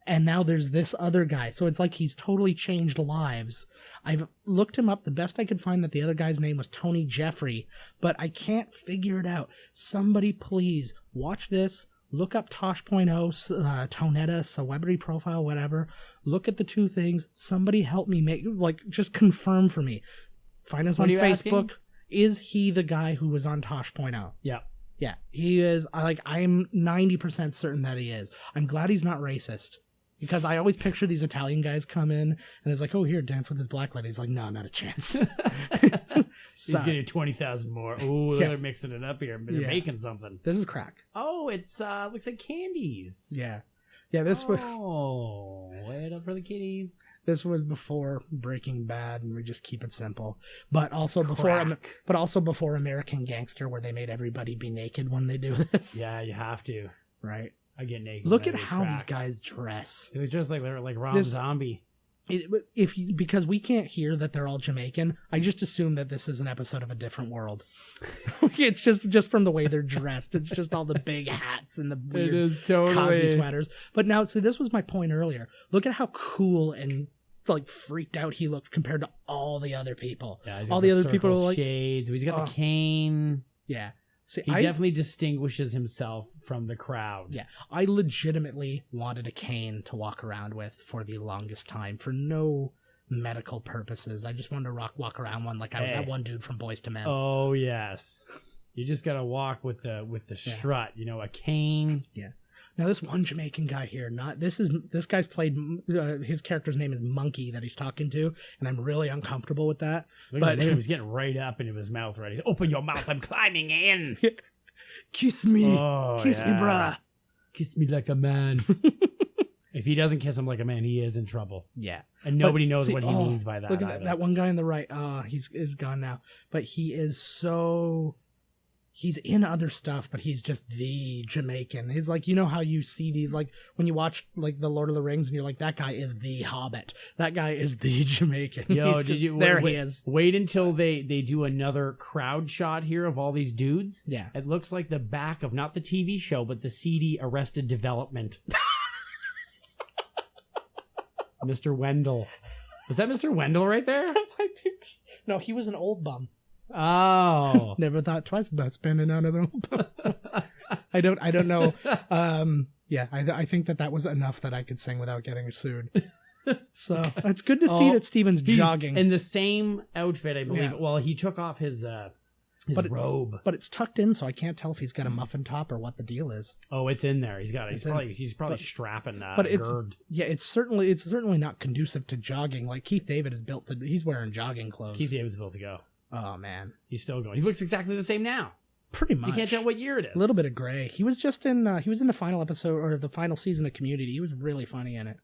And now there's this other guy. So it's like he's totally changed lives. I've looked him up. The best I could find that the other guy's name was Tony Jeffrey, but I can't figure it out. Somebody please watch this. Look up Tosh.0, Tonetta, celebrity profile, whatever. Look at the 2 things. Somebody help me just confirm for me. Find us on Facebook. Asking? Is he the guy who was on Tosh.0? Yeah. Yeah, he is. I'm 90% certain that he is. I'm glad he's not racist. Because I always picture these Italian guys come in and it's like, oh, here, dance with this black lady. He's like, no, not a chance. He's getting 20,000 more. Oh, they're mixing it up here. They're making something. This is crack. Oh, it's looks like candies. Yeah. Yeah, this was... Oh, wait up for the kitties. This was before Breaking Bad, and we just keep it simple. But also before American Gangster, where they made everybody be naked when they do this. Yeah, you have to. Right. I get naked. Look at how these guys dress. It was just like they're like Rob Zombie. Because we can't hear that they're all Jamaican, I just assume that this is an episode of A Different World. It's just from the way they're dressed. It's just all the big hats and the weird Cosby sweaters. But now, see, this was my point earlier. Look at how cool and like freaked out he looked compared to all the other people. Yeah, he's all got the other people circle were like, shades. He's got the cane. yeah. See, He definitely distinguishes himself from the crowd. Yeah, I legitimately wanted a cane to walk around with for the longest time for no medical purposes. I just wanted to walk around one like I was that one dude from Boys to Men. Oh yes, you just gotta walk with the strut. You know, a cane. Yeah. Now this one Jamaican guy here, this guy's played. His character's name is Monkey that he's talking to, and I'm really uncomfortable with that. But he was getting right up into his mouth. Right, open your mouth. I'm climbing in. Kiss me, kiss me, brah. Kiss me like a man. If he doesn't kiss him like a man, he is in trouble. Yeah, and nobody knows what he means by that. Look at that one guy on the right. He's gone now, but he is so. He's in other stuff, but he's just the Jamaican. He's like, you know how you see these, like, when you watch, like, The Lord of the Rings, and you're like, that guy is the Hobbit. That guy is the Jamaican. Yo, he is. Wait until they do another crowd shot here of all these dudes. Yeah. It looks like the back of, not the TV show, but the CD Arrested Development. Mr. Wendell. Was that Mr. Wendell right there? No, he was an old bum. Oh, never thought twice about spending on an old bum. I don't know. Yeah, I think that was enough that I could sing without getting sued. So it's good to see that Steven's jogging in the same outfit, I believe. Yeah. Well, he took off his robe, but it's tucked in, so I can't tell if he's got a muffin top or what the deal is. Oh, it's in there. He's probably strapping but it's gird. Yeah, it's certainly not conducive to jogging. Like Keith David is built to. He's wearing jogging clothes. Keith David's built to go. Oh man, he's still going. He looks exactly the same now. Pretty much. You can't tell what year it is. A little bit of gray. He was just in. He was in the final episode or the final season of Community. He was really funny in it.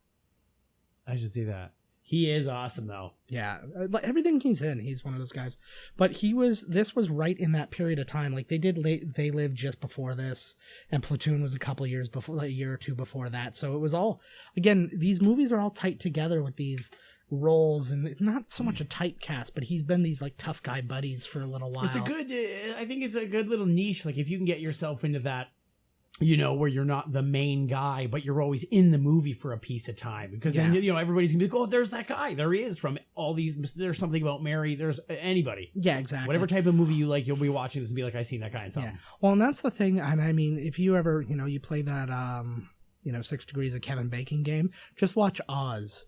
I should see that. He is awesome though. Yeah, everything he's in, he's one of those guys. But this was right in that period of time. Like They Lived just before this, and Platoon was a couple years before, like a year or two before that. So it was all, again, these movies are all tight together with these roles, and not so much a tight cast, but he's been these like tough guy buddies for a little while. It's a good, I think it's a good little niche. Like if you can get yourself into that, you know, where you're not the main guy, but you're always in the movie for a piece of time, because then, you know, everybody's gonna be like, oh, there's that guy. There he is from all these. There's Something About Mary. There's anybody. Yeah, exactly. Whatever type of movie you like, you'll be watching this and be like, I seen that guy in something. Yeah. Well, and that's the thing. And I mean, if you ever, you know, you play that, 6 Degrees of Kevin Bacon game, just watch Oz.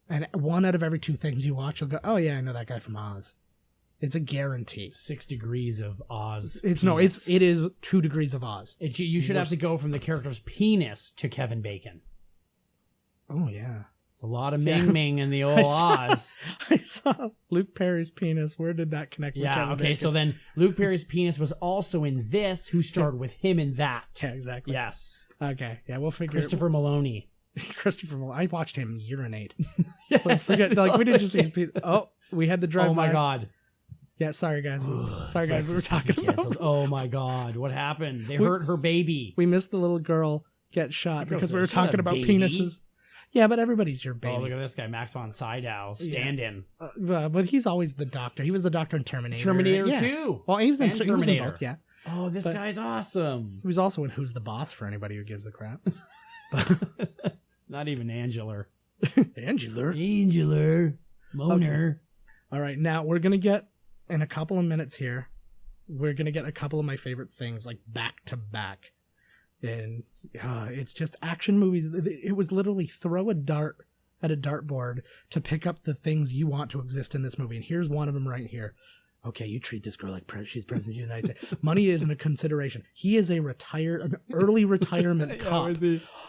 And one out of every two things you watch, you'll go, oh yeah, I know that guy from Oz. It's a guarantee. 6 Degrees of Oz. It is 2 Degrees of Oz. You should have to go from the character's penis to Kevin Bacon. Oh yeah. It's a lot of Ming in the old Oz. I saw Luke Perry's penis. Where did that connect with Kevin Bacon? So then Luke Perry's penis was also in this, who starred with him in that. Yeah, exactly. Yes. Okay. Yeah, we'll figure Christopher Maloney. I watched him urinate. Yes, so forget, like, we didn't just see his penis. Oh, we had the drive. Oh my God. Yeah, sorry guys. We were talking about. Oh my God, what happened? They hurt her baby. We missed the little girl get shot because we were talking about penises. Yeah, but everybody's your baby. Oh, look at this guy, Max von Sydow, stand-in. But he's always the doctor. He was the doctor in Terminator. Terminator yeah. 2. Well, he was in both, yeah. Oh, this guy's awesome. He was also in Who's the Boss, for anybody who gives a crap. Not even Angular. Angular. Moaner. Okay. All right, now we're going to get, in a couple of minutes here, we're going to get a couple of my favorite things, like back to back. And it's just action movies. It was literally throw a dart at a dartboard to pick up the things you want to exist in this movie. And here's one of them right here. Okay, you treat this girl like she's president of the United States. Money isn't a consideration. He is an early retirement cop.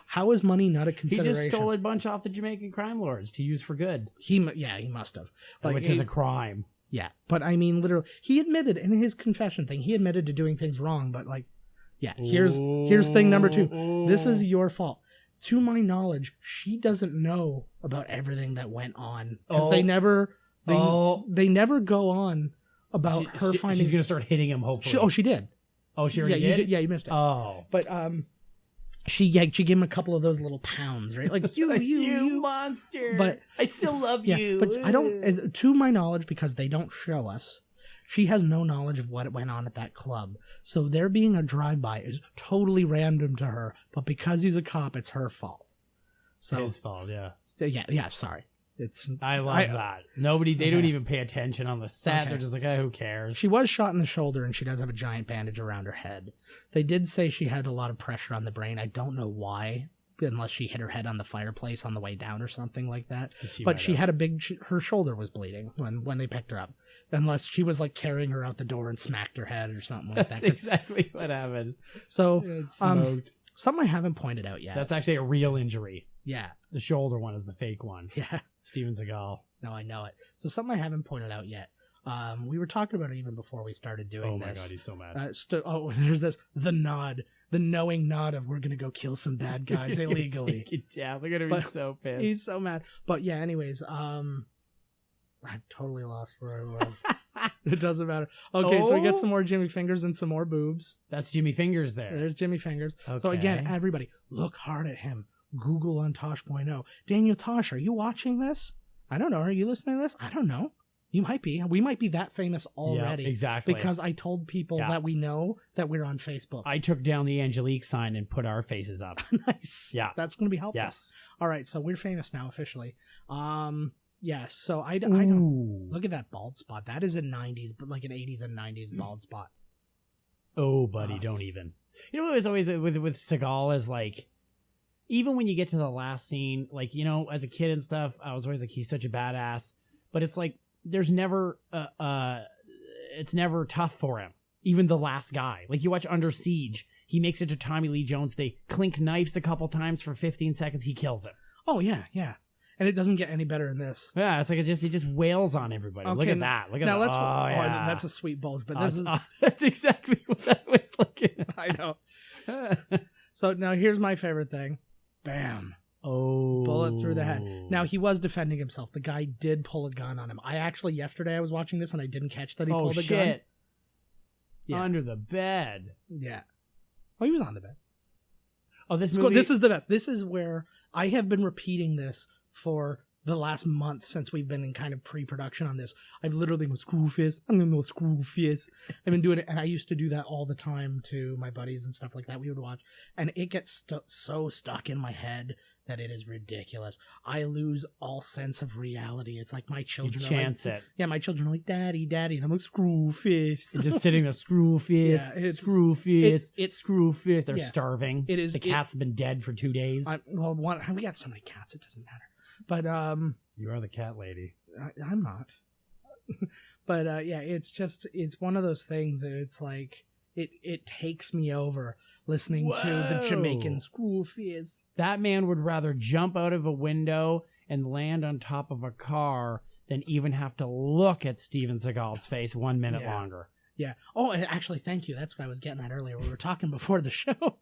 How is money not a consideration? He just stole a bunch off the Jamaican crime lords to use for good. He must have. Which is a crime. Yeah, but I mean, literally, he admitted in his confession thing, he admitted to doing things wrong, but like, yeah, here's thing number 2. This is your fault. To my knowledge, she doesn't know about everything that went on because they never go on about her finding. She's gonna start hitting him. Hopefully. She did. Oh, she already did. You missed it. Oh, but she gave him a couple of those little pounds, right? Like you monster. But I still love you. But I don't, to my knowledge, because they don't show us. She has no knowledge of what went on at that club. So there being a drive-by is totally random to her. But because he's a cop, it's her fault. So his fault, yeah. So yeah. Sorry. I love that. They don't even pay attention on the set. Okay. They're just like, oh, who cares? She was shot in the shoulder, and she does have a giant bandage around her head. They did say she had a lot of pressure on the brain. I don't know why, unless she hit her head on the fireplace on the way down or something like that. But she had her shoulder was bleeding when they picked her up. Unless she was like carrying her out the door and smacked her head or something like that. That's exactly what happened. So, It's smoked. something I haven't pointed out yet. That's actually a real injury. Yeah. The shoulder one is the fake one. Yeah. Steven Seagal. No, I know it. So something I haven't pointed out yet. We were talking about it even before we started doing this. Oh my god, he's so mad. There's the nod, the knowing nod of we're gonna go kill some bad guys illegally. Take it down. They're gonna be so pissed. He's so mad. But yeah, anyways, I've totally lost where I was. It doesn't matter. Okay, so we get some more Jimmy Fingers and some more boobs. That's Jimmy Fingers there. There's Jimmy Fingers. Okay. So again, everybody, look hard at him. Google on Tosh.0. Daniel Tosh, are you watching this? I don't know. Are you listening to this? I don't know. You might be. We might be that famous already. Yeah, exactly. Because I told people that we know that we're on Facebook. I took down the Angelique sign and put our faces up. Nice. Yeah. That's going to be helpful. Yes. All right. So we're famous now officially. Yeah. So I don't look at that bald spot. That is a 90s, but like an 80s and 90s bald spot. Oh, buddy, don't even. You know what was always with Seagal is like, even when you get to the last scene, like, you know, as a kid and stuff, I was always like, he's such a badass. But it's like, there's never, it's never tough for him. Even the last guy. Like, you watch Under Siege, he makes it to Tommy Lee Jones. They clink knives a couple times for 15 seconds. He kills him. Oh, yeah, yeah. And it doesn't get any better in this. Yeah, it's like, he just wails on everybody. Okay, look at that. Look at now that. Yeah. That's a sweet bulge, but this is... That's exactly what I was looking at. I know. So now here's my favorite thing. Bam. Oh. Bullet through the head. Now, he was defending himself. The guy did pull a gun on him. Yesterday I was watching this and I didn't catch that he pulled a gun. Yeah. Under the bed. Yeah. Oh, he was on the bed. Oh, this movie. This is the best. This is where I have been repeating this for the last month since we've been in kind of pre-production on this. I've literally been screw fist. I'm gonna go screw fist. I've been doing it, and I used to do that all the time to my buddies and stuff like that. We would watch, and it gets so stuck in my head that it is ridiculous. I lose all sense of reality. It's like my children chance it. Yeah, my children are like, Daddy, Daddy, and I'm like, screw fist. It's just sitting there, screw fist, screw fist, screw fist. They're starving. It is. The cat's been dead for 2 days. We got so many cats, it doesn't matter. But you are the cat lady. I'm not. But yeah, it's one of those things that it's like it takes me over listening to the Jamaican screw fizz. That man would rather jump out of a window and land on top of a car than even have to look at Steven Seagal's face 1 minute longer. Yeah. Oh, and actually, thank you. That's what I was getting at earlier. We were talking before the show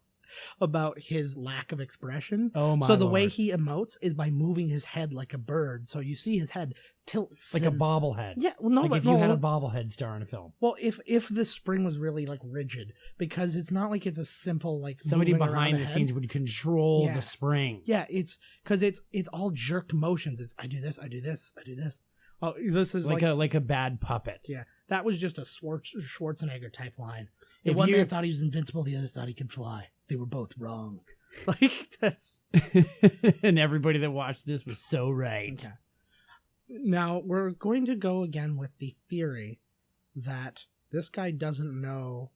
about his lack of expression. Oh my! So the way he emotes is by moving his head like a bird. So you see his head tilts like a bobblehead. Yeah, well, no, like if you had a bobblehead star in a film. Well, if the spring was really like rigid, because it's not like it's a simple like somebody behind the scenes would control the spring. Yeah, it's because it's all jerked motions. It's I do this, I do this, I do this. Oh, this is like a bad puppet. Yeah, that was just a Schwarzenegger type line. If one man thought he was invincible, the other thought he could fly. They were both wrong. Like that's and everybody that watched this was so right. Okay. Now we're going to go again with the theory that this guy doesn't know.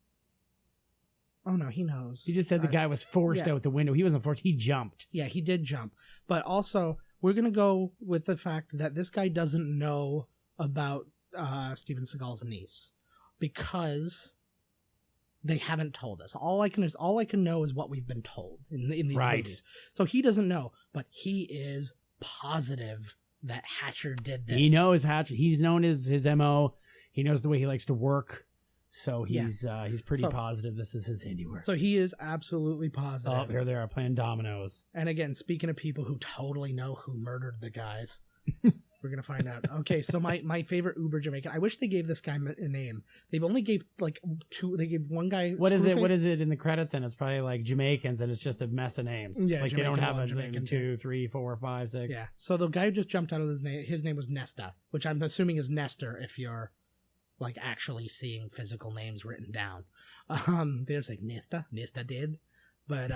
Oh no, he knows. He just said the guy was forced out the window. He wasn't forced. He jumped. Yeah, he did jump. But also, we're going to go with the fact that this guy doesn't know about Steven Seagal's niece because they haven't told us. All I can know is what we've been told in these movies. So he doesn't know, but he is positive that Hatcher did this. He knows Hatcher. He's known his MO. He knows the way he likes to work. So he's pretty positive this is his handiwork. So he is absolutely positive. Oh, here they are playing dominoes. And again, speaking of people who totally know who murdered the guys, we're gonna find out. Okay, so my favorite Uber Jamaican. I wish they gave this guy a name. They've only gave like two. They gave one guy. What is it? What is it in the credits? And it's probably like Jamaicans, and it's just a mess of names. Yeah, like Jamaican they don't have Jamaican 2, 3, 4, 5, 6. Yeah. So the guy who just jumped out of his name. His name was Nesta, which I'm assuming is Nestor if you're like actually seeing physical names written down. There's like Nesta did. But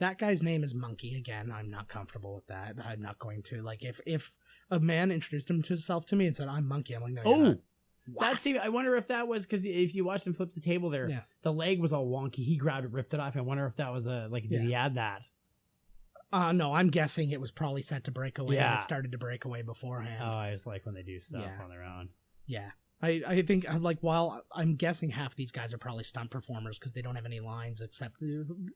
that guy's name is Monkey. Again, I'm not comfortable with that. I'm not going to. Like if a man introduced himself to me and said, "I'm Monkey." I'm like, "No, Oh, you're not." that's I wonder if that was because if you watch him flip the table there, Yeah. the leg was all wonky. He grabbed it, ripped it off. I wonder if that was did he add that? No, I'm guessing it was probably set to break away and Yeah. it started to break away beforehand. Oh, I just like when they do stuff Yeah. on their own. Yeah. I think, like, while I'm guessing half these guys are probably stunt performers because they don't have any lines except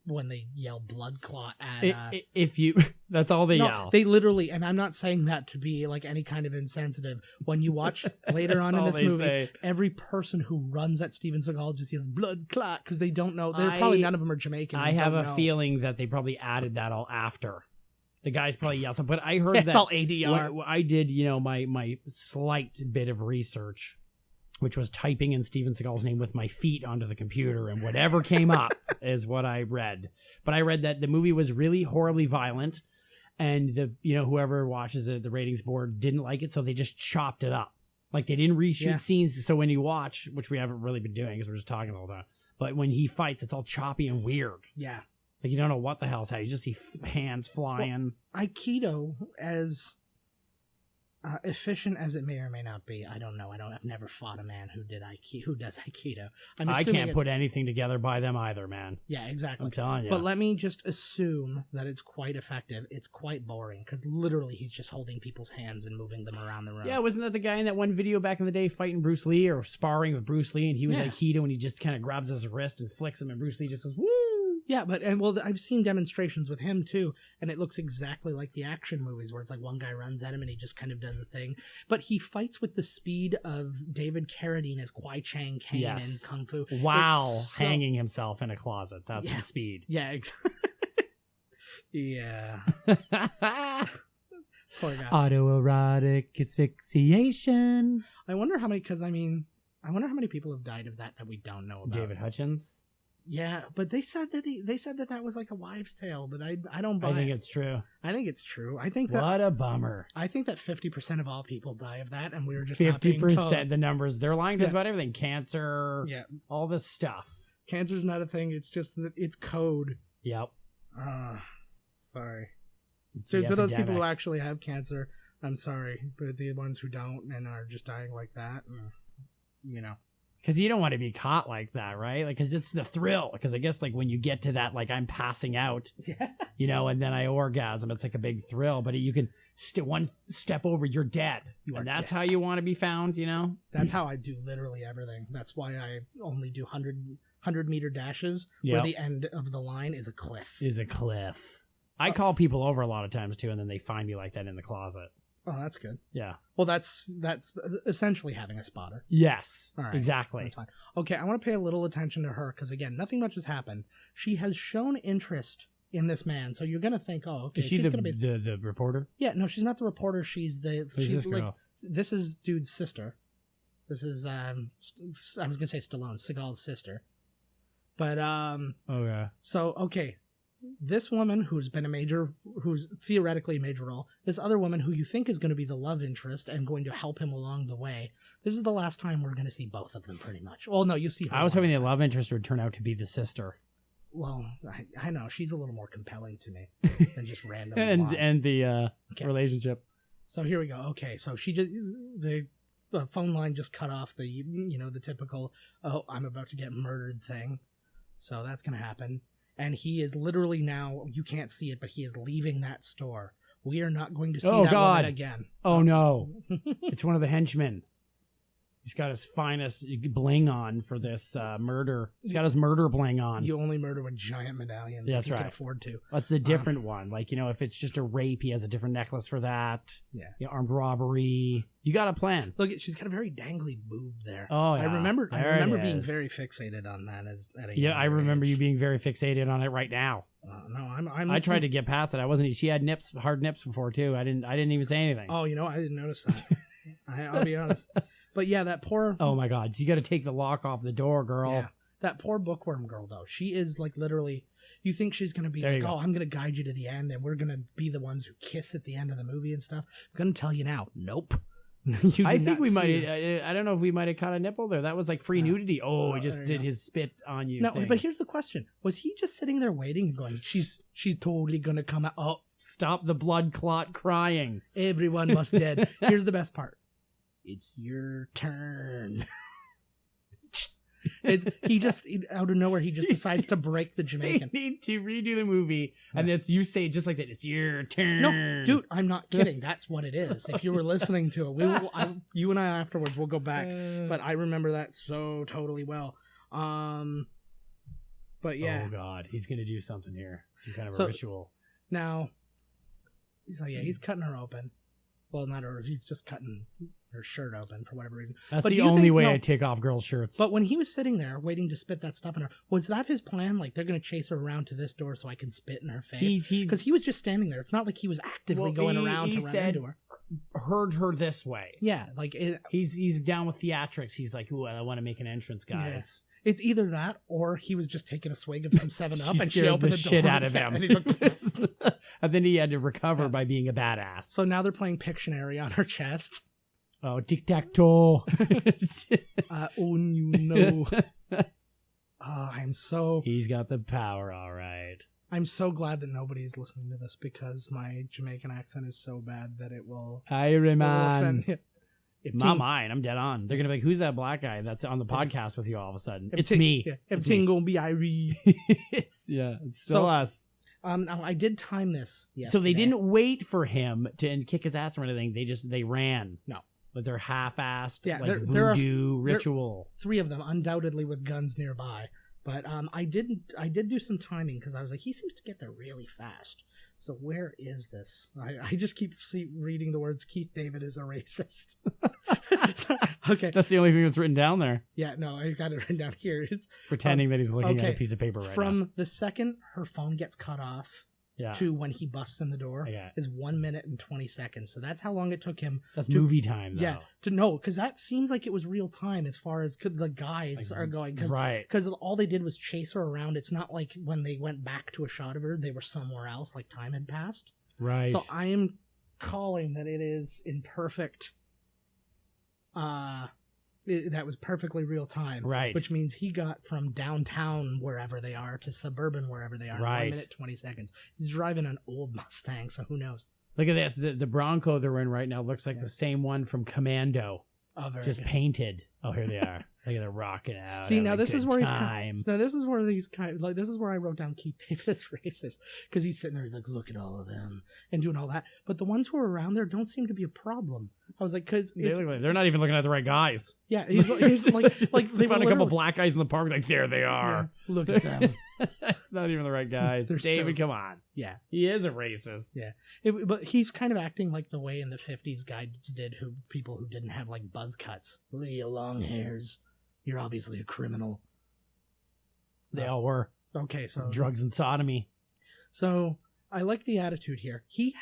when they yell blood clot at... If you, that's all they no, yell. they literally, and I'm not saying that to be, like, any kind of insensitive. When you watch later on in all this they movie, say. every person who runs at Steven Seagal just yells blood clot because they don't know. They're probably none of them are Jamaican. I and have don't a know. feeling that they probably added that all after. The guys probably yelled something, but I heard It's that all ADR. I did, my slight bit of research, which was typing in Steven Seagal's name with my feet onto the computer, and whatever came up is what I read. But I read that the movie was really horribly violent, and whoever watches it, the ratings board didn't like it, so they just chopped it up. Like, they didn't reshoot scenes, so when you watch, which we haven't really been doing because we're just talking all the time, but when he fights, it's all choppy and weird. Yeah. Like, you don't know what the hell's happening. You just see hands flying. Aikido, as efficient as it may or may not be, I don't know. I've never fought a man who does Aikido. I can't put anything together by them either, man. Yeah, exactly. I'm telling you. But let me just assume that it's quite effective. It's quite boring because literally he's just holding people's hands and moving them around the room. Yeah, wasn't that the guy in that one video back in the day fighting Bruce Lee or sparring with Bruce Lee, and he was Aikido and he just kind of grabs his wrist and flicks him, and Bruce Lee just goes, woo! Yeah, well, I've seen demonstrations with him too, and it looks exactly like the action movies where it's like one guy runs at him and he just kind of does a thing. But he fights with the speed of David Carradine as Kwai Chang Caine in Kung Fu. Wow, hanging himself in a closet. That's the speed. Yeah, yeah. Poor guy. Autoerotic asphyxiation. I wonder how many people have died of that we don't know about. David Hutchins. Yeah, but they said that was like a wives' tale, but I don't buy it. I think it's true. I think it's true. I think that what a bummer. I think that 50% of all people die of that, and we were just 50%. The numbers they're lying because about everything, cancer, all this stuff. Cancer's not a thing. It's just that it's code. Yep. Sorry. To those people who actually have cancer, I'm sorry, but the ones who don't and are just dying like that, Because you don't want to be caught like that, right? Like, because it's the thrill. Because I guess, like, when you get to that, like, I'm passing out, and then I orgasm, it's like a big thrill. But you can one step over, you're dead. And that's how you want to be found, That's how I do literally everything. That's why I only do 100-meter dashes where the end of the line is a cliff. I call people over a lot of times, too, and then they find me like that in the closet. Oh, that's good. Yeah. Well, that's essentially having a spotter. Yes. All right. Exactly. That's fine. Okay, I want to pay a little attention to her because, again, nothing much has happened. She has shown interest in this man, so you're gonna think, oh, okay, is she she's the gonna be the reporter? Yeah, no, she's not the reporter. She's this like girl? This is dude's sister. This is I was gonna say Stallone, Seagal's sister. But Okay. So okay. This woman who's theoretically a major role, this other woman who you think is going to be the love interest and going to help him along the way, this is the last time we're going to see both of them pretty much. Well, no, you see her. I was hoping the love interest would turn out to be the sister. Well, I know. She's a little more compelling to me than just random. and the relationship. So here we go. Okay, so she just the phone line just cut off the typical, oh, I'm about to get murdered thing. So that's going to happen. And he is literally now, you can't see it, but he is leaving that store. We are not going to see that woman again. Oh, no. It's one of the henchmen. He's got his finest bling on for this murder. He's got his murder bling on. You only murder with giant medallions if you can afford to. That's the different one. Like, if it's just a rape, he has a different necklace for that. Yeah. Armed robbery. You got a plan. Look, she's got a very dangly boob there. Oh, yeah. I remember being very fixated on that at a I remember you being very fixated on it right now. No, I tried to get past it. I wasn't. She had hard nips before too. I didn't even say anything. Oh, I didn't notice that. I'll be honest. But yeah, that poor... Oh my God. So you got to take the lock off the door, girl. Yeah. That poor bookworm girl, though. She is like literally... You think she's going to be like, oh, I'm going to guide you to the end and we're going to be the ones who kiss at the end of the movie and stuff. I'm going to tell you now. Nope. I think we might... I don't know if we might have caught a nipple there. That was like free nudity. Oh, he just did his spit on you No, thing. But here's the question. Was he just sitting there waiting and going, she's totally going to come out? Oh, Stop the blood clot crying. Everyone must dead. Here's the best part. It's your turn. He just out of nowhere he just decides to break the Jamaican. They need to redo the movie, and it's you say it just like that. It's your turn. No, dude, I'm not kidding. That's what it is. If you were listening to it, you and I afterwards will go back. But I remember that so totally well. But yeah. Oh God, he's gonna do something here. Some kind of a ritual. Now, he's cutting her open. Well, not her. He's just cutting her shirt open for whatever reason. That's the only way I take off girls' shirts. But when he was sitting there waiting to spit that stuff in her, was that his plan? Like, they're going to chase her around to this door so I can spit in her face? Because he was just standing there. It's not like he was actively going around to run into her. Heard her this way. Yeah, like he's down with theatrics. He's like, ooh, I want to make an entrance, guys. Yeah. It's either that or he was just taking a swig of some 7-Up and she opened the door. Shit out of him. And, he's like, and then he had to recover by being a badass. So now they're playing Pictionary on her chest. Oh, tic-tac-toe. Oh, you know. He's got the power, all right. I'm so glad that nobody's listening to this because my Jamaican accent is so bad that it will... Ironman. Not mine. I'm dead on. They're going to be like, who's that black guy that's on the podcast with you all of a sudden? It's me. Yeah. Everything going to be Irie. It's still us. Now I did time this yesterday. So they didn't wait for him to kick his ass or anything. They ran. No. With their half-assed there voodoo ritual. 3 of them undoubtedly with guns nearby. But I did do some timing because I was like, he seems to get there really fast. So where is this? I just keep reading the words, Keith David is a racist. Okay. That's the only thing that's written down there. Yeah, no, I got it written down here. It's pretending that he's looking at a piece of paper right now. From the second her phone gets cut off yeah. to when he busts in the door is 1 minute and 20 seconds. So that's how long it took him. That's movie time, though. Yeah, to know, because that seems like it was real time as far as the guys are going. Right. Because all they did was chase her around. It's not like when they went back to a shot of her, they were somewhere else, like time had passed. Right. So I am calling that it is in perfect... that was perfectly real time. Right. Which means he got from downtown wherever they are to suburban wherever they are in 1 minute, 20 seconds. He's driving an old Mustang, so who knows? Look at this. The Bronco they're in right now looks like the same one from Commando. Oh, very just good. Painted. Oh, here they are. Look at them rocking out. See, now this is where time. this is where this is where I wrote down Keith David is racist because he's sitting there. He's like, look at all of them and doing all that, but the ones who are around there don't seem to be a problem. I was like, because they're not even looking at the right guys. Yeah, he's like they found a couple black guys in the park. Like there they are. Yeah, look at them. It's not even the right guys. David, come on. Yeah, he is a racist. Yeah, but he's kind of acting like the way in the 50s guys did, people who didn't have like buzz cuts, long hairs. You're obviously a criminal. They all were. Okay, so drugs and sodomy. So I like the attitude here. He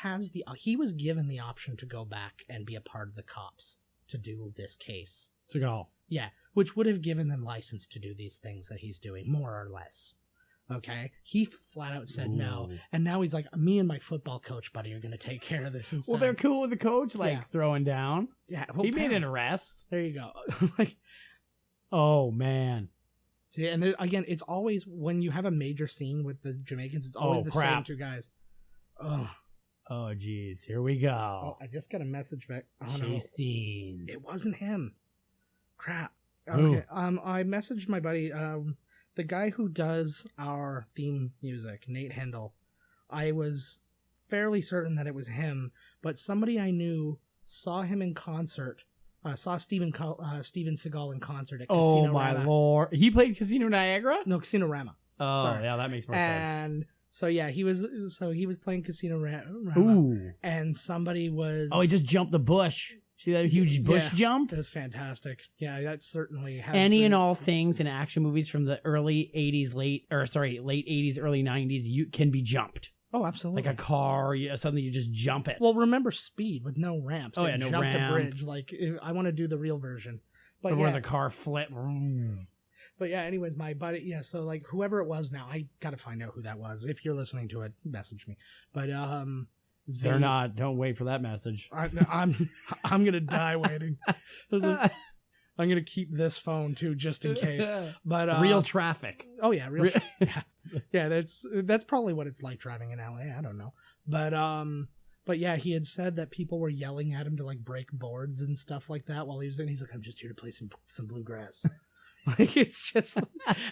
was given the option to go back and be a part of the cops to do this case. Seagal. Yeah, which would have given them license to do these things that he's doing, more or less. Okay, he flat out said no, and now he's like, me and my football coach buddy are going to take care of this instead. Well, they're cool with the coach, throwing down. Yeah, he made an arrest. There you go. Oh man. See, and again, it's always when you have a major scene with the Jamaicans, it's always same 2 guys. Oh geez, here we go. Oh, I just got a message back. Oh no, scene. It wasn't him. Crap. Ooh. Okay. I messaged my buddy, the guy who does our theme music, Nate Hendel. I was fairly certain that it was him, but somebody I knew saw him in concert. Saw Steven Seagal in concert at Casino Rama. Oh my lord! He played Casino Niagara? No, Casino Rama. Oh, sorry. Yeah, that makes more sense. And so yeah, he was playing Casino Rama. Ooh! And somebody was. Oh, he just jumped the bush. See that huge bush jump? It was fantastic. Yeah, that certainly has. And all things in action movies from the late 80s, early 90s, you can be jumped. Oh, absolutely. Like a car, suddenly you just jump it. Well, remember Speed with no ramps. Oh, yeah, no ramp. Jumped a bridge. Like, I want to do the real version. But where the car flipped. But yeah, anyways, my buddy, so like whoever it was now, I got to find out who that was. If you're listening to it, message me. But they're not. Don't wait for that message. I'm going to die waiting. I'm going to keep this phone too, just in case. But real traffic. Oh yeah, real. Yeah. Yeah, that's probably what it's like driving in LA. I don't know. But yeah, he had said that people were yelling at him to like break boards and stuff like that while he was in. He's like, I'm just here to play some bluegrass. Like, it's just,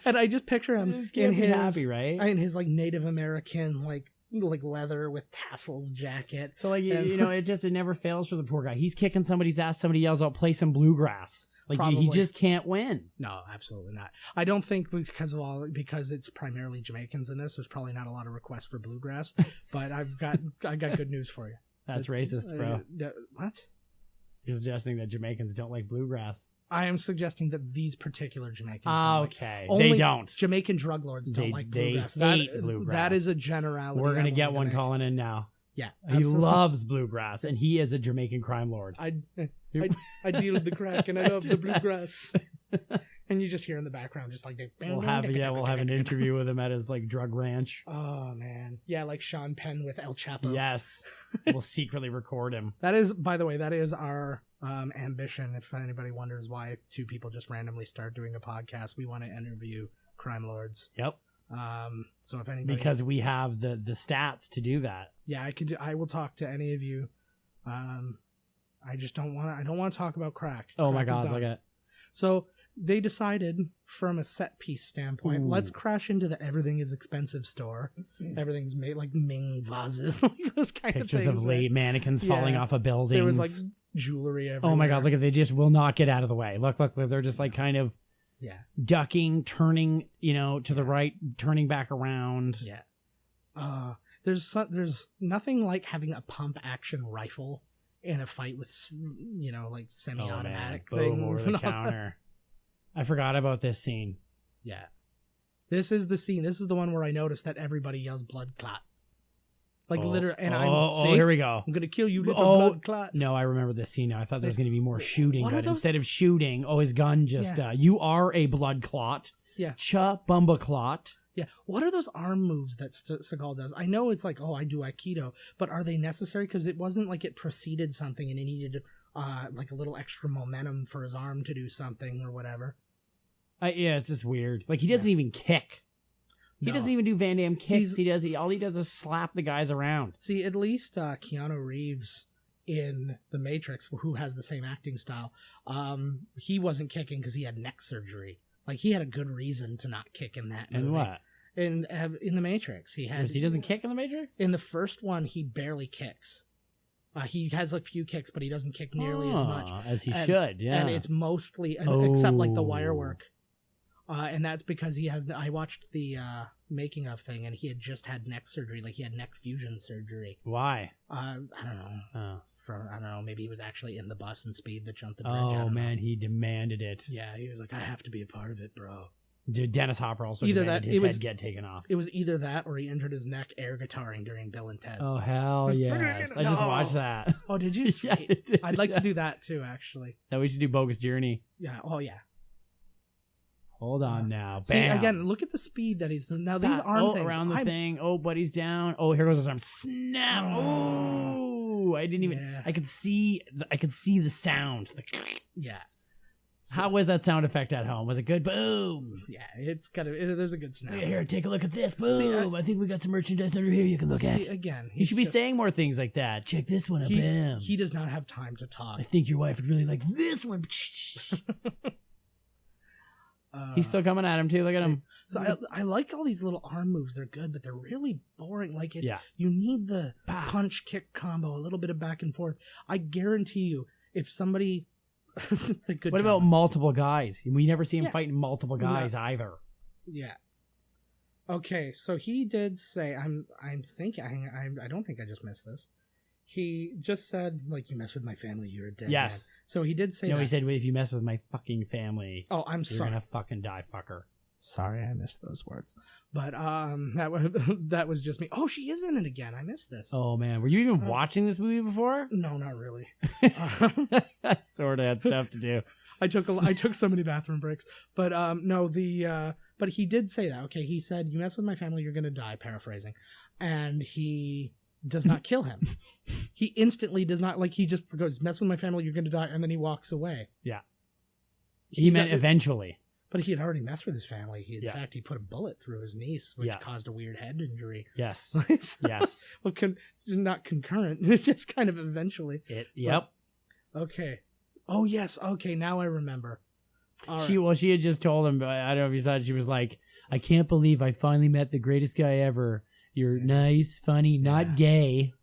and I just picture him in his happy, right? In his like Native American like leather with tassels jacket. So like it never fails for the poor guy. He's kicking somebody's ass. Somebody yells out, "Play some bluegrass." Like he just can't win. No, absolutely not. I don't think because it's primarily Jamaicans in this. There's probably not a lot of requests for bluegrass. But I got good news for you. That's racist, bro. What? You're suggesting that Jamaicans don't like bluegrass. I am suggesting that these particular Jamaicans okay. Only they don't. Jamaican drug lords don't like bluegrass. They hate bluegrass. That is a generality. We're going to get one calling in now. Yeah. He loves bluegrass, and he is a Jamaican crime lord. I deal with the crack, and I love the bluegrass. And you just hear in the background, just like we'll have an interview with him at his like drug ranch. Oh man, yeah, like Sean Penn with El Chapo. Yes, we'll secretly record him. That is, by the way, our ambition. If anybody wonders why two people just randomly start doing a podcast, we want to interview crime lords. Yep. So if anybody, because we have the stats to do that. Yeah, I will talk to any of you. I just don't want to. I don't want to talk about crack. Oh my God, look at. So they decided, from a set piece standpoint, let's crash into the everything is expensive store. Everything's made like Ming vases, like those kind pictures of things. of late mannequins falling off of buildings. There was like jewelry everywhere. Oh my God, look at, they just will not get out of the way. Look, they're just like kind of ducking, turning, to the right, turning back around. Yeah. There's nothing like having a pump action rifle in a fight with, like semi-automatic things. Boom, over the counter. I forgot about this scene. Yeah. This is the scene. This is the one where I noticed that everybody yells blood clot. Like literally. And here we go. I'm going to kill you, little blood clot. No, I remember this scene now. I thought there was going to be more shooting, but instead of shooting, his gun just, you are a blood clot. Yeah. Bumba clot. Yeah. What are those arm moves that Seagal does? I know it's like, I do Aikido, but are they necessary? Because it wasn't like it preceded something and he needed like a little extra momentum for his arm to do something or whatever. Yeah, it's just weird. Like, he doesn't even kick. He doesn't even do Van Damme kicks. All he does is slap the guys around. See, at least Keanu Reeves in The Matrix, who has the same acting style, he wasn't kicking because he had neck surgery. Like, he had a good reason to not kick in that movie. And what? In The Matrix. He doesn't kick in The Matrix? In the first one, he barely kicks. He has like few kicks, but he doesn't kick nearly as much. As he should, yeah. And it's mostly, except like the wire work. And that's because I watched the making of thing, and he had just had neck surgery. Like, he had neck fusion surgery. Why? I don't know. I don't know. Maybe he was actually in the bus and speed that jumped the bridge. Oh man, he demanded it. Yeah, he was like, I have to be a part of it, bro. Dude, Dennis Hopper also demanded his head get taken off. It was either that or he injured his neck air guitaring during Bill and Ted. Oh hell yes! I just watched that. Oh, did you? Yeah, I did, I'd like to do that too, actually. That we should do Bogus Journey. Yeah. Oh yeah. Hold on now. See, again, look at the speed that he's now. These arm things around the thing. Oh, but he's down. Oh, here goes his arm. Snap! Oh, I didn't even. Yeah. I could see the sound. Yeah. So, how was that sound effect at home? Was it good? Boom. Yeah, it's got there's a good snap. Here, take a look at this. Boom. See, I think we got some merchandise under here you can look at. Again, you should be saying more things like that. Check this one up. He does not have time to talk. I think your wife would really like this one. He's still coming at him too. Look at him. So I like all these little arm moves. They're good, but they're really boring. Like you need the punch kick combo, a little bit of back and forth. I guarantee you, if somebody, what about multiple guys? We never see him fighting multiple guys either. Yeah. Okay, so he did say, I'm thinking, I don't think I just missed this. He just said, like, you mess with my family, you're a dead man. So he did say that. No, he said, if you mess with my fucking family, I'm sorry. You're gonna fucking die, fucker. Sorry, I missed those words. But that was just me. Oh, she is in it again. I missed this. Oh, man. Were you even watching this movie before? No, not really. I sort of had stuff to do. I took so many bathroom breaks. But no, but he did say that. Okay, he said, you mess with my family, you're gonna die, paraphrasing. And he does not kill him. He instantly does not, like, he just goes, mess with my family, you're gonna die, and then he walks away. Yeah. He meant eventually. But he had already messed with his family. In Yeah. fact, he put a bullet through his niece, which caused a weird head injury. Yes. So- Yes. Well, not concurrent. Just kind of eventually. Yep. Okay. Oh, yes. Okay, now I remember. All right. She had just told him, I don't know if you saw it, she was like, I can't believe I finally met the greatest guy ever. You're nice, funny, not gay.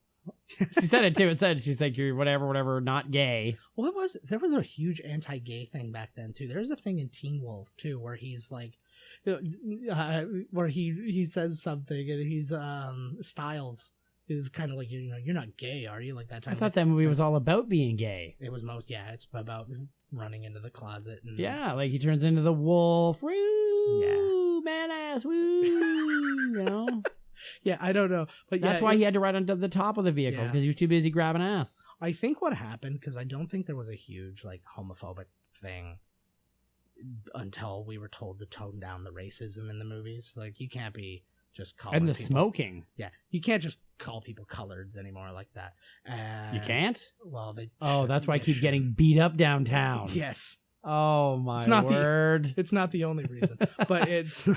She said it too. She's like, you're whatever, not gay. Well, there was a huge anti-gay thing back then too. There's a thing in Teen Wolf too where he's like, where he says something and he's Styles is kind of like, you're not gay, are you? Like that type. I thought that movie was all about being gay. It was it's about running into the closet. And, Yeah, like he turns into the wolf. Woo! Yeah. Man ass. Woo! You know. Yeah, I don't know, but That's why he had to ride onto the top of the vehicles because he was too busy grabbing ass. I think what happened, because I don't think there was a huge like homophobic thing until we were told to tone down the racism in the movies. Like you can't be just calling And the people, smoking. Yeah, you can't just call people coloreds anymore like that. You can't? Well, they. Oh, that's why I they keep should. getting beat up downtown. Yes. Oh my It's not word. It's not the only reason, but it's.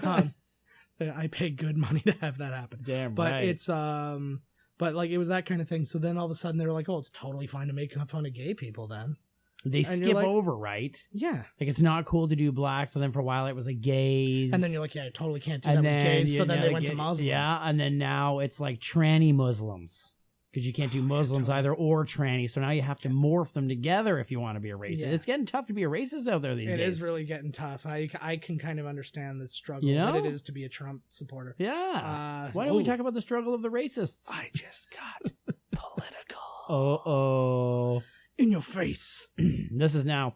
I pay good money to have that happen. Damn but right. it's but like it was that kind of thing. So then all of a sudden they were like, oh, it's totally fine to make fun of gay people then. They and you're skip like- over, right? Yeah. Like it's not cool to do black. So then for a while it was like gays. And then you're like, yeah, I totally can't do and that then with gays. you So then know, they went to Muslims. Yeah, and then now it's like tranny Muslims. Because you can't do Muslims either or tranny. So now you have to morph them together if you want to be a racist. Yeah. It's getting tough to be a racist out there these days. It is really getting tough. I can kind of understand the struggle You know? that it is to be a Trump supporter. Yeah. Why don't we talk about the struggle of the racists? I just got political. Oh. In your face. This is now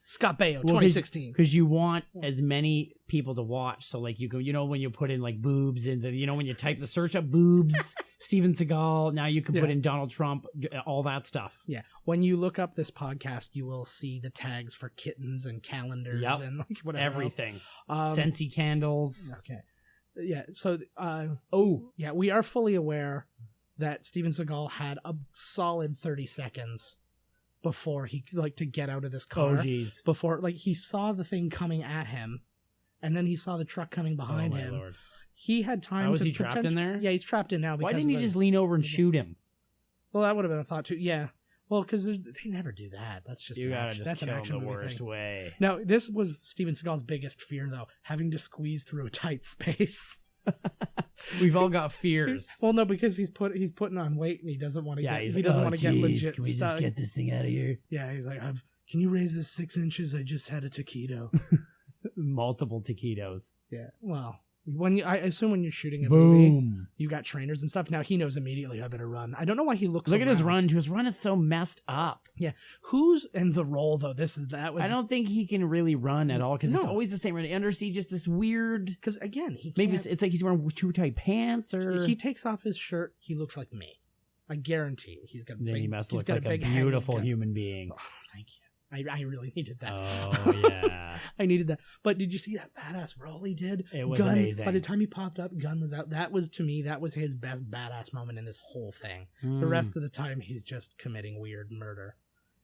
Scott Baio, 2016. Because you want as many people to watch. So like you go, when you put in like boobs into, when you type the search up boobs, Steven Seagal, now you can put in Donald Trump, all that stuff. Yeah. When you look up this podcast, you will see the tags for kittens and calendars and like whatever. Everything. Else. Scentsy candles. Okay. Yeah. So, yeah, we are fully aware that Steven Seagal had a solid 30 seconds before he to get out of this car. Oh, geez. Before he saw the thing coming at him, and then he saw the truck coming behind my him. Lord. He had time. Was he trapped in there? Yeah, he's trapped in now. Why Because didn't he just lean over and shoot him? Well, that would have been a thought too. Yeah. Well, because they never do that. That's just You an gotta action. just That's an kill action him the movie worst thing. way. Now, this was Steven Seagal's biggest fear, though, having to squeeze through a tight space. We've all got fears. Well, no, because he's putting on weight and he doesn't want to Yeah, get he's he like, doesn't "Oh, want to get geez, legit can we stuck. just get this thing out of here? Yeah, he's like, can you raise this 6 inches? I just had a taquito. Multiple taquitos. Yeah. Well, I assume when you're shooting a movie, Boom. you got trainers and stuff. Now he knows immediately I better run. I don't know why he looks. Look at his around. run. His run is so messed up. Yeah. Who's in the role though? I don't think he can really run at all because it's No. always the same run. Under Siege, just this weird. Because again, he Maybe can't, it's like he's wearing too tight pants, or he takes off his shirt. He looks like me. I guarantee he's got. then big, he must he's look got like a big hanging beautiful gun. human being. Oh, thank you. I really needed that. Oh yeah, I needed that. But did you see that badass role he did? it was Gun, amazing. By the time he popped up, Gun was out. That was his best badass moment in this whole thing. The Mm. rest of the time, he's just committing weird murder.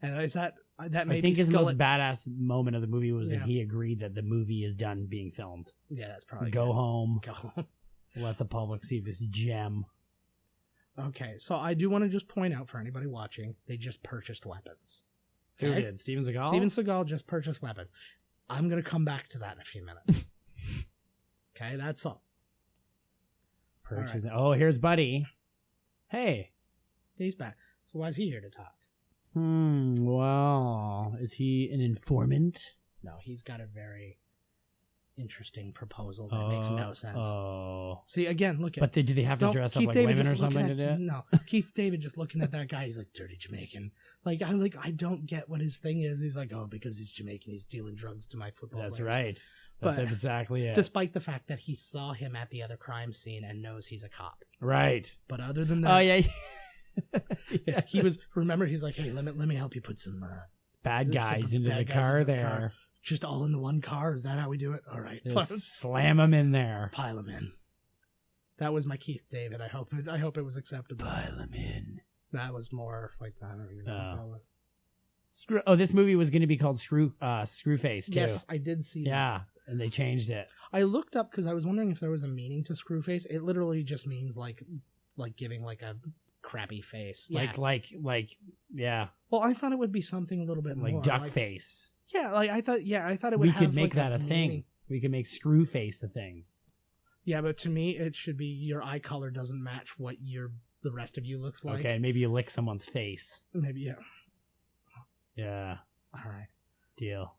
And is that I maybe think his skull most badass moment of the movie was Yeah. that he agreed that the movie is done being filmed. Yeah, that's probably Go good. home. Go home. Let the public see this gem. Okay, so I do want to just point out for anybody watching, they just purchased weapons. Who Okay? did? Steven Seagal? Steven Seagal just purchased weapons. I'm going to come back to that in a few minutes. Okay, that's all. Purchasing. Oh, here's Buddy. Hey. He's back. So why is he here to talk? Well, is he an informant? No, he's got a very interesting proposal that makes no sense. Oh. See, again, look at But do they have to No, dress Keith up like David women just or something looking to at- do it? No, Keith David just looking at that guy. He's like, dirty Jamaican. I don't get what his thing is. He's like, oh, because he's Jamaican, he's dealing drugs to my football That's players. right. That's But- exactly it. Despite the fact that he saw him at the other crime scene and knows he's a cop. Right. But other than that, Oh, yeah. yeah, he was. Remember, he's like, hey, let me help you put some Bad guys some into bad the guys in car this there. car. Just all in the one car. Is that how we do it? All right, Just slam them in there. pile them in. That was my Keith David. I hope it was acceptable. Pile them in. That was more like I don't even know what that was. This movie was going to be called Screwface too. Yes, I did see that. Yeah, and they changed it. I looked up because I was wondering if there was a meaning to Screwface. It literally just means like giving like a crappy face. Yeah. Like yeah. Well, I thought it would be something a little bit Like more duck face. Yeah, like I thought it would We have could make like that a thing. meaning. We could make Screwface the thing. Yeah, but to me it should be your eye color doesn't match what the rest of you looks like. Okay, maybe you lick someone's face. Maybe, yeah. Yeah. All right. Deal.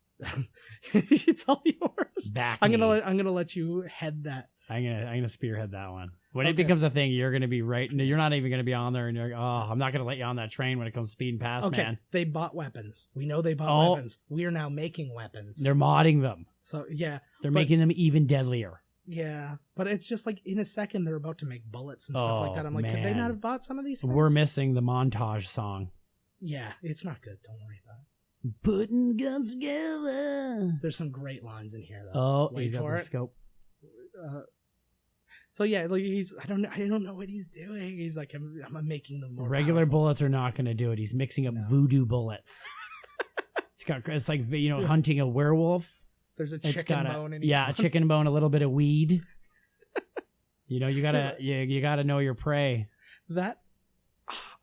It's all yours. Back. I'm gonna let you head that. I'm gonna spearhead that one. When Okay. it becomes a thing, you're gonna be right. You're not even gonna be on there, and you're I'm not gonna let you on that train when it comes speeding past, Okay, man. they bought weapons. We know they bought weapons. We are now making weapons. They're modding them. So yeah, They're but- making them even deadlier. yeah, but it's just like in a second they're about to make bullets and stuff like that. I'm like, could they man. not have bought some of these things? We're missing the montage song. Yeah, it's not good. Don't worry about it. Putting guns together. There's some great lines in here though. Oh, Wait he's got for the it. scope. So yeah, like I don't know what he's doing. He's like, I'm making them more Regular powerful. bullets are not going to do it. He's mixing up voodoo bullets. It's like hunting a werewolf. There's a It's chicken got bone in a each one. chicken bone, a little bit of weed. You gotta you gotta know your prey. That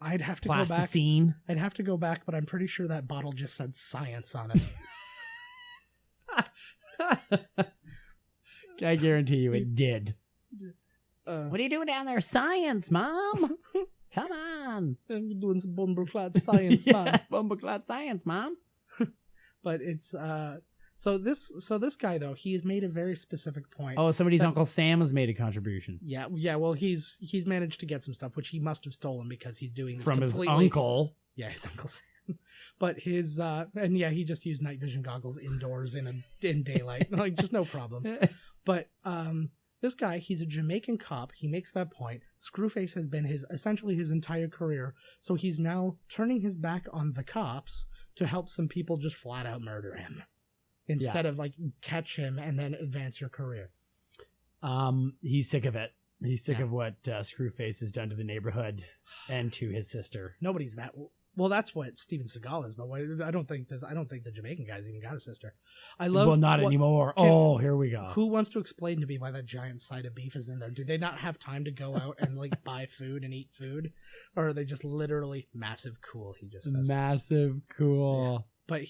I'd have to go back. Plasticine. I'd have to go back, but I'm pretty sure that bottle just said science on it. I guarantee you it did. What What are you doing down there? Science, Mom. Come on. I'm doing some bumbleclad science, man. Bumbleclad science, Mom. But it's so this guy though, he's made a very specific point. Oh, somebody's But- Uncle Sam has made a contribution Yeah. Well, he's managed to get some stuff which he must have stolen because he's doing this from his completely- uncle. Yeah, his Uncle Sam. But his and yeah, he just used night vision goggles indoors in daylight, like just no problem. But this guy, he's a Jamaican cop. He makes that point. Screwface has been essentially his entire career. So he's now turning his back on the cops to help some people just flat out murder him instead of like catch him and then advance your career. He's sick of it. He's sick of what Screwface has done to the neighborhood and to his sister. Nobody's that. Well, that's what Steven Seagal is, but I don't think the Jamaican guy's even got a sister. I love. Well, not anymore. Here we go. Who wants to explain to me why that giant side of beef is in there? Do they not have time to go out and like buy food and eat food, or are they just literally massive cool? He just says. Massive cool. Yeah.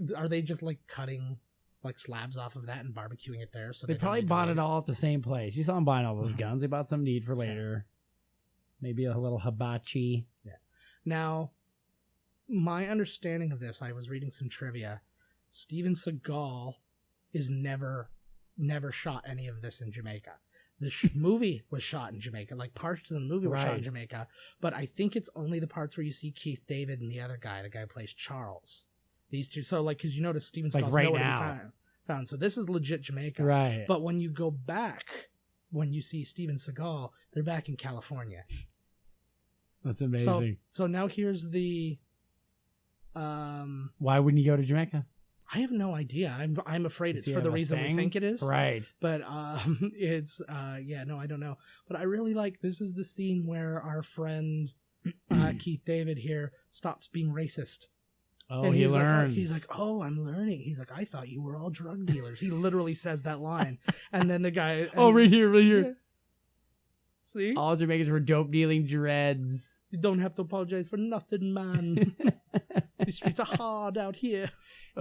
But are they just like cutting like slabs off of that and barbecuing it there? So They don't probably need to bought leave? it all at the same place. You saw them buying all those guns. They bought some to eat for later. Maybe a little hibachi. Yeah. Now, my understanding of this, I was reading some trivia. Steven Seagal is never shot any of this in Jamaica. The movie was shot in Jamaica. Like parts of the movie were shot in Jamaica, but I think it's only the parts where you see Keith David and the other guy, the guy who plays Charles. These two. So like, because you notice Steven Seagal's right nowhere to now. be found. So this is legit Jamaica. Right. But when you go back, when you see Steven Seagal, they're back in California. That's amazing. So now here's the. Why wouldn't you go to Jamaica? I have no idea. I'm afraid Does it's he for the have a reason we thing? think it is. Right. But it's no, I don't know. But I really like this is the scene where our friend Keith David here stops being racist. Oh, and he he's learns. He's like, oh, I'm learning. He's like, I thought you were all drug dealers. He literally says that line, and then the guy. right here. Yeah. See, All Jamaicans were dope dealing dreads. you don't have to apologize for nothing, man. The streets are hard out here.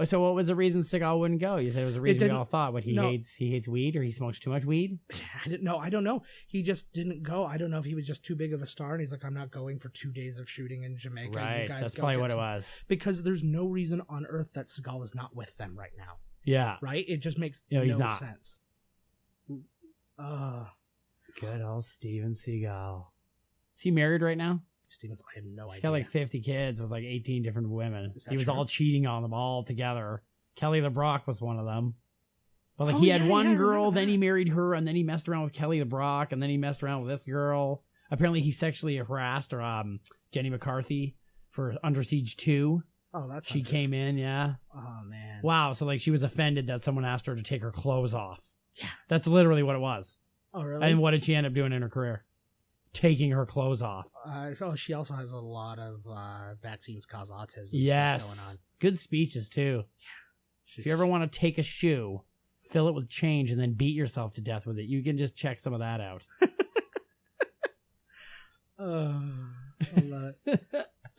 So what was the reason Seagal wouldn't go? You said it was a reason we didn't- all thought. What he no. hates weed, or he smokes too much weed? I don't know. He just didn't go. I don't know if he was just too big of a star, and he's like, I'm not going for 2 days of shooting in Jamaica. You Right. guys That's go probably get what it some-" was. Because there's no reason on earth that Seagal is not with them right now. Yeah. Right? It just makes No, he's no not. sense. Good old Steven Seagal. Is he married right now? Stevens, I have no He's idea. got like 50 kids with like 18 different women. Is that He was true? all cheating on them all together. Kelly LeBrock was one of them. But like Oh, he had yeah, one yeah, I girl, remember then that. he married her, and then he messed around with Kelly LeBrock, and then he messed around with this girl. Apparently he sexually harassed Jenny McCarthy for Under Siege 2. Oh, that's She not good. came in, yeah. Oh man. Wow, so like she was offended that someone asked her to take her clothes off. Yeah. That's literally what it was. Oh really? And what did she end up doing in her career? Taking her clothes off. She also has a lot of vaccines cause autism Yes. stuff going on. Good speeches, too. If you ever want to take a shoe, fill it with change, and then beat yourself to death with it, you can just check some of that out. I love it.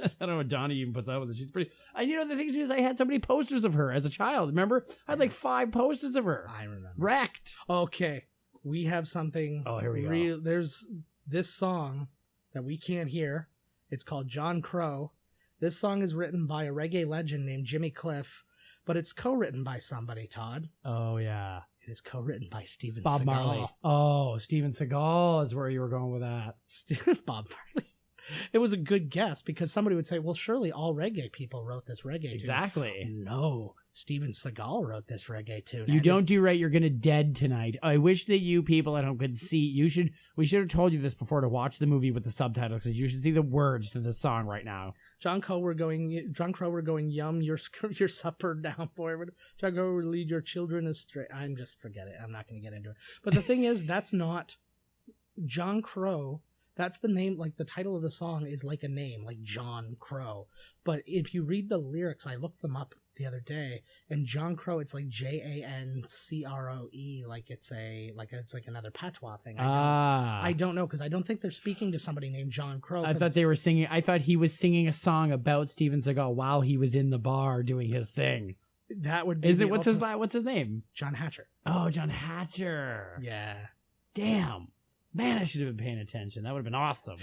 I don't know what Donnie even puts out with it. She's pretty. The thing is, I had so many posters of her as a child. Remember? I had like 5 posters of her. I remember. Wrecked. Okay, we have something. Oh, here we go. There's this song that we can't hear. It's called John Crow. This song is written by a reggae legend named Jimmy Cliff, but it's co-written by somebody, Todd. Oh, yeah. It is co-written by Steven Bob Seagal. Marley. Oh, Steven Seagal is where you were going with that. Bob Marley. It was a good guess because somebody would say, well, surely all reggae people wrote this reggae Exactly. tune. No, Steven Seagal wrote this reggae tune. You don't do right, you're going to dead tonight. I wish that you people at home could see. We should have told you this before to watch the movie with the subtitles because you should see the words to this song right now. John Crow, we're going, yum, your supper down, boy. John Crow will lead your children astray. Forget it. I'm not going to get into it. But the thing is, that's not John Crow. That's the name, like the title of the song is like a name, like John Crow. But if you read the lyrics, I looked them up the other day, and John Crow, it's like Jancroe, like it's another patois thing. I don't know, because I don't think they're speaking to somebody named John Crow. I thought he was singing a song about Steven Seagal while he was in the bar doing his thing. That would be what's his name? John Hatcher. Oh, John Hatcher. Yeah. Damn. Man, I should have been paying attention. That would have been awesome.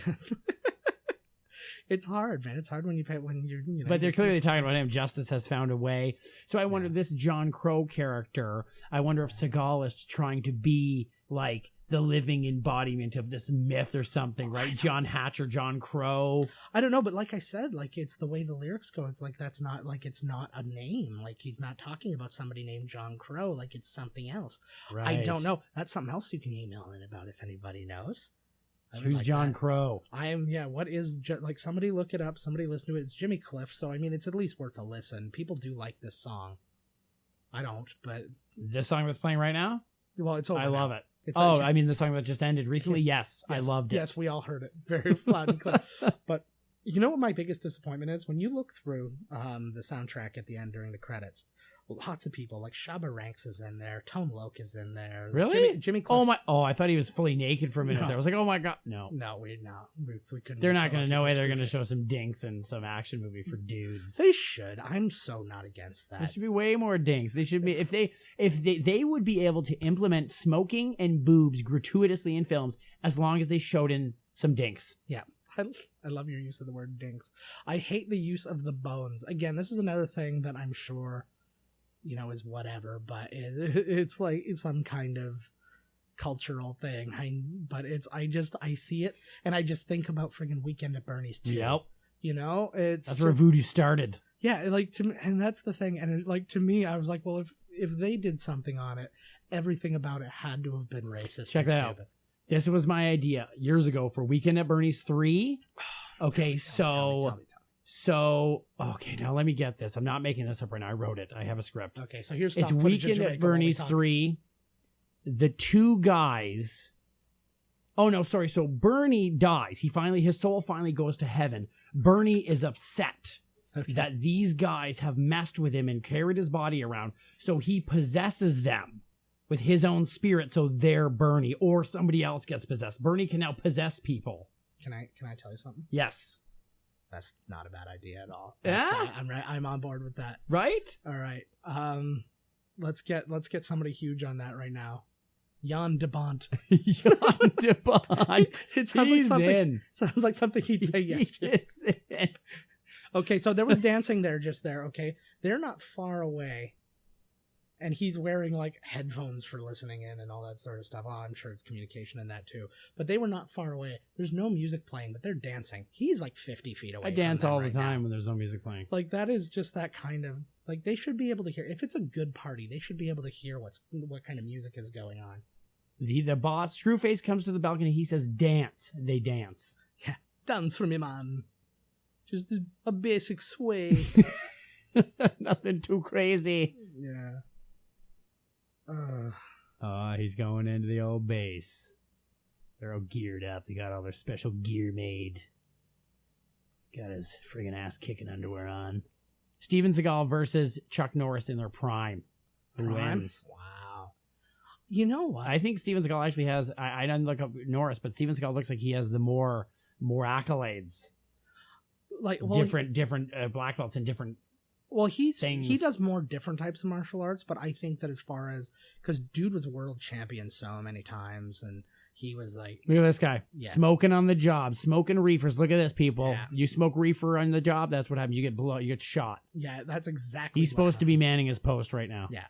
It's hard, man. It's hard when you're. But they're clearly talking about him. Justice has found a way. So I wonder, this John Crow character, I wonder if Seagal is trying to be like the living embodiment of this myth or something, right? John Hatcher, John Crow. I don't know, but like I said, like it's the way the lyrics go. It's like it's not a name. Like he's not talking about somebody named John Crow. Like it's something else. Right. I don't know. That's something else you can email in about if anybody knows. Who's John Crow? What is, like, somebody look it up, somebody listen to it. It's Jimmy Cliff, so I mean, it's at least worth a listen. People do like this song. I don't, but. This song that's playing right now? Well, it's over. I love it. It's I mean, the song that just ended recently? Yes, I loved it. Yes, we all heard it very loud and clear. But you know what my biggest disappointment is? When you look through the soundtrack at the end during the credits, lots of people, like Shabba Ranks is in there, Tone Loc is in there. Really? Jimmy Cliff. I thought he was fully naked for a minute there. I was like, oh my God. No. No, we couldn't. They're not going to know it. They're going to show some dinks in some action movie for dudes. They should. I'm so not against that. There should be way more dinks. They should be, if they would be able to implement smoking and boobs gratuitously in films as long as they showed in some dinks. Yeah. I love your use of the word dinks. I hate the use of the bones. Again, this is another thing that I'm sure, is whatever, but it's like it's some kind of cultural thing. I see it and I just think about friggin' Weekend at Bernie's too. Yep. That's where voodoo started. Yeah, and that's the thing. And to me, I was like, well, if they did something on it, everything about it had to have been racist. Check that out. This was my idea years ago for Weekend at Bernie's 3. Okay, tell me. So, okay, now let me get this. I'm not making this up right now. I wrote it. I have a script. Okay, so here's it's Weekend at Bernie's 3. The two guys. Oh no, sorry. So Bernie dies. His soul finally goes to heaven. Bernie is upset that these guys have messed with him and carried his body around. So he possesses them with his own spirit. So they're Bernie, or somebody else gets possessed. Bernie can now possess people. Can I tell you something? Yes. That's not a bad idea at all. Yeah, I'm on board with that. Right? All right. Let's get somebody huge on that right now. Jan de Bont. Jan de Bont. It sounds like something he'd say yes to. Okay, so there was dancing there just there. Okay, they're not far away. And he's wearing like headphones for listening in and all that sort of stuff. Oh, I'm sure it's communication in that too. But they were not far away. There's no music playing, but they're dancing. He's like 50 feet away. I dance all the time when there's no music playing. Like that is just that kind of like they should be able to hear. If it's a good party, they should be able to hear what kind of music is going on. The boss, Screwface, comes to the balcony. He says, "Dance." They dance. Yeah, dance for me, man. Just a basic sway. Nothing too crazy. Yeah. He's going into the old base. They're all geared up. They got all their special gear made. Got his friggin' ass kicking underwear on. Steven Seagal versus Chuck Norris in their prime. Who wins? Wow. You know what? I think Steven Seagal actually has. I didn't look up Norris, but Steven Seagal looks like he has the more accolades. Like different black belts and different. Well, he things. does more different types of martial arts, but I think that as far as because dude was world champion so many times, and he was like, Look at this guy smoking on the job, smoking reefers. Look at this, people. Yeah. You smoke reefer on the job, that's what happens. You get blown, you get shot. yeah, that's exactly. He's supposed to be manning his post right now. Yeah.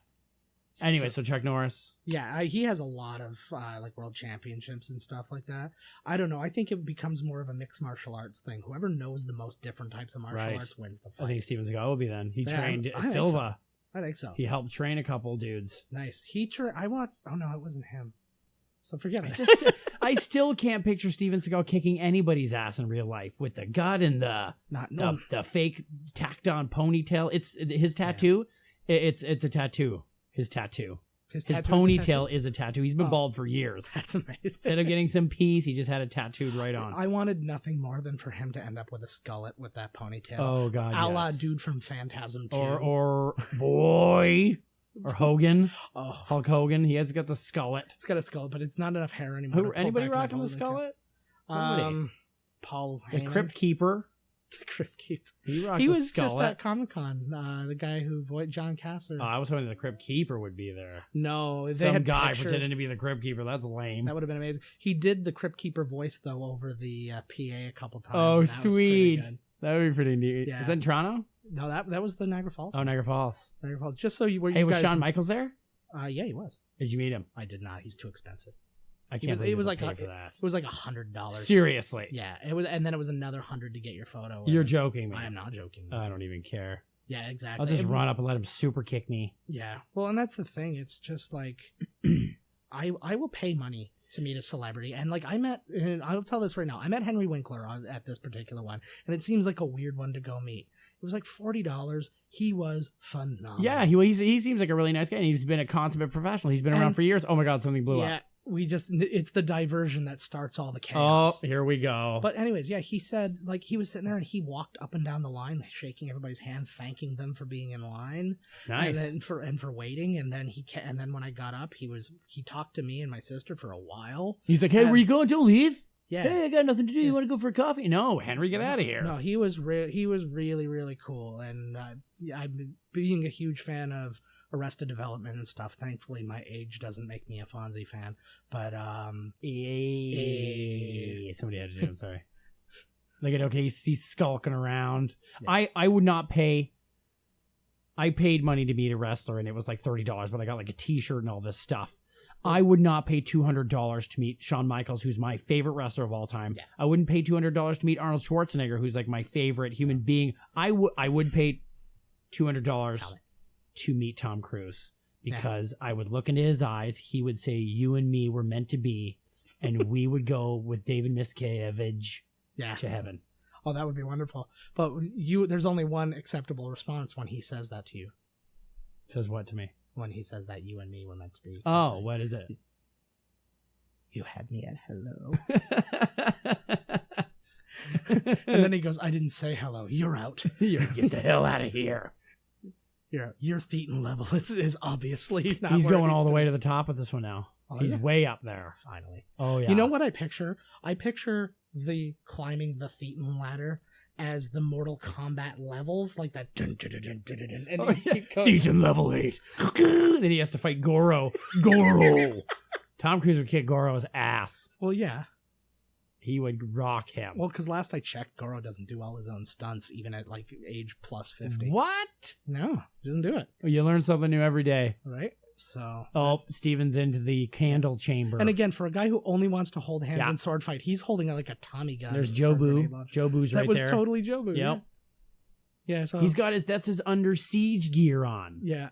Anyway, so Chuck Norris. Yeah, he has a lot of like world championships and stuff like that. I don't know. I think it becomes more of a mixed martial arts thing. Whoever knows the most different types of martial arts wins the fight. I think Steven Seagal will be then. He trained I think Silva. I think so. He helped train a couple dudes. Nice. Oh no, it wasn't him. So forget it. I still can't picture Steven Seagal kicking anybody's ass in real life with the gut and the fake tacked on ponytail. It's his tattoo. Yeah. It's a tattoo. His tattoo. His ponytail is a tattoo. He's been bald for years. That's amazing. Instead of getting some peace, he just had it tattooed right on. I wanted nothing more than for him to end up with a skullet with that ponytail. Oh God, a la dude from Phantasm 2. Or boy. Or Hogan. Oh. Hulk Hogan. He has got the skullet. He's got a skull, but it's not enough hair anymore. Anybody rocking the skullet? Paul the Heyman. Crypt Keeper. The Crypt Keeper. He was just at Comic-Con. The guy who voiced John Casser. I was hoping the Crypt Keeper would be there. No, they Some had guy pictures. pretending to be the Crypt Keeper. That's lame. That would have been amazing. He did the Crypt Keeper voice though over the PA a couple times. Oh, and that was sweet. pretty good. That would be pretty neat. Yeah. Is that in Toronto? No, that was the Niagara Falls. Oh, Niagara Falls. Niagara Falls. Just so you were. Hey, was guys, Shawn Michaels there? Yeah, he was. Did you meet him? I did not. He's too expensive. I can't. It was like pay for that. It was like $100. Seriously? Yeah, it was, and then it was another $100 to get your photo. You're joking, man. I am not joking. I don't even care. Yeah, exactly. I'll just run up and let him super kick me. Yeah. Well, and that's the thing. It's just like I will pay money to meet a celebrity, and like and I'll tell this right now. I met Henry Winkler at this particular one, and it seems like a weird one to go meet. It was like $40. He was phenomenal. Yeah, he seems like a really nice guy, and he's been a consummate professional. He's been around for years. Oh my God, something blew up. It's the diversion that starts all the chaos. Oh, here we go. But anyways, yeah, he said like he was sitting there and he walked up and down the line, shaking everybody's hand, thanking them for being in line. It's nice. And for waiting. And then then when I got up, he talked to me and my sister for a while. He's like, "Hey, where you going? Don't leave." Yeah. Hey, I got nothing to do. You want to go for a coffee? No, Henry, get out of here. No, he was really, really cool. And I'm being a huge fan of Arrested Development and stuff. Thankfully, my age doesn't make me a Fonzie fan. But somebody had to do. I'm sorry. Look at he's skulking around. Yeah. I would not pay. I paid money to meet a wrestler, and it was like $30, but I got like a T-shirt and all this stuff. I would not pay $200 to meet Shawn Michaels, who's my favorite wrestler of all time. Yeah. I wouldn't pay $200 to meet Arnold Schwarzenegger, who's like my favorite human being. I would pay $200 to meet Tom Cruise because I would look into his eyes. He would say, "You and me were meant to be," and we would go with David Miscavige to heaven. Oh, that would be wonderful. But there's only one acceptable response when he says that to you. Says what to me? When he says that you and me were meant to be. Oh, what is it? You had me at hello. And then he goes, "I didn't say hello. You're out. Get the hell out of here." Your thetan level is obviously not. He's going all the way to the top of this one now. Oh, He's yeah. way up there. Finally. Oh yeah. You know what I picture? I picture the climbing the thetan ladder as the Mortal Kombat levels, like that. Dun, dun, dun, dun, dun, dun, dun, and Thetan level 8. Then he has to fight Goro. Goro. Tom Cruise would kick Goro's ass. Well, yeah. He would rock him. Well, because last I checked, Goro doesn't do all his own stunts, even at like age plus 50. What? No, he doesn't do it. You learn something new every day. Right? So. Oh, Steven's into the candle chamber. And again, for a guy who only wants to hold hands in sword fight, he's holding like a Tommy gun. There's Jobu. Jobu's right there. That was totally Jobu. Yep. Yeah. So he's got that's his under siege gear on. Yeah.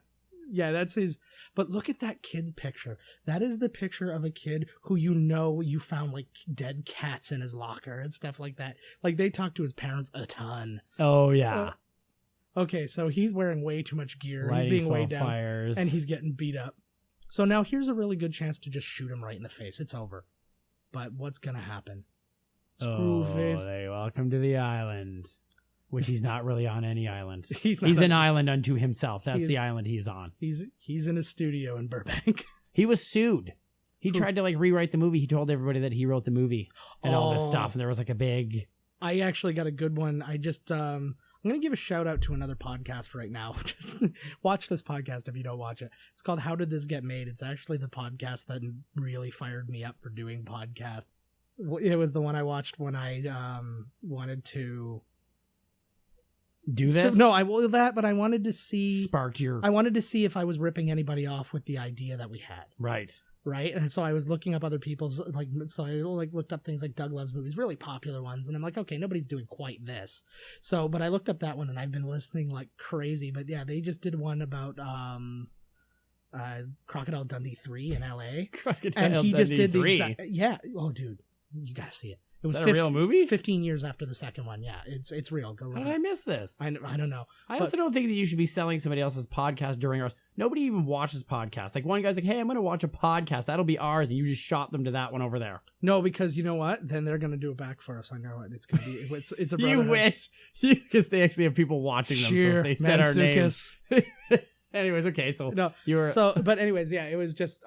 Yeah, that's his. But look at that kid's picture. That is the picture of a kid who you found like dead cats in his locker and stuff like that. Like they talk to his parents a ton. Oh yeah. Okay, so he's wearing way too much gear. Lighting he's being weighed down, fires. and he's getting beat up. So now here's a really good chance to just shoot him right in the face. It's over. But what's gonna happen? Screwface. Welcome to the island. which he's not really on any island. He's an island unto himself. That's the island he's on. He's in a studio in Burbank. He was sued. He tried to like rewrite the movie. He told everybody that he wrote the movie and all this stuff. And there was like a big... I actually got a good one. I just... I'm going to give a shout out to another podcast right now. Watch this podcast if you don't watch it. It's called How Did This Get Made? It's actually the podcast that really fired me up for doing podcasts. It was the one I watched when I wanted to do this. But I wanted to see sparked your. I wanted to see if I was ripping anybody off with the idea that we had. Right. And so I was looking up other people's so I looked up things like Doug Loves Movies, really popular ones, and I'm like, okay, nobody's doing quite this. So, but I looked up that one and I've been listening like crazy. But yeah, they just did one about Crocodile Dundee 3 in LA. Crocodile Dundee just did 3. the exact Oh dude, you gotta see it. It was a real movie? 15 years after the second one. Yeah, it's real. Go look. How did I miss this? I don't know. I also don't think that you should be selling somebody else's podcast during ours. Nobody even watches podcasts. Like one guy's like, hey, I'm going to watch a podcast. That'll be ours. And you just shot them to that one over there. No, because you know what? Then they're going to do it back for us. I know it. It's going to be, it's a You wish. Because they actually have people watching them. Cheer, so they said our names. Mansukas. Anyways, okay. So no, you were. So, but anyways, yeah, it was just,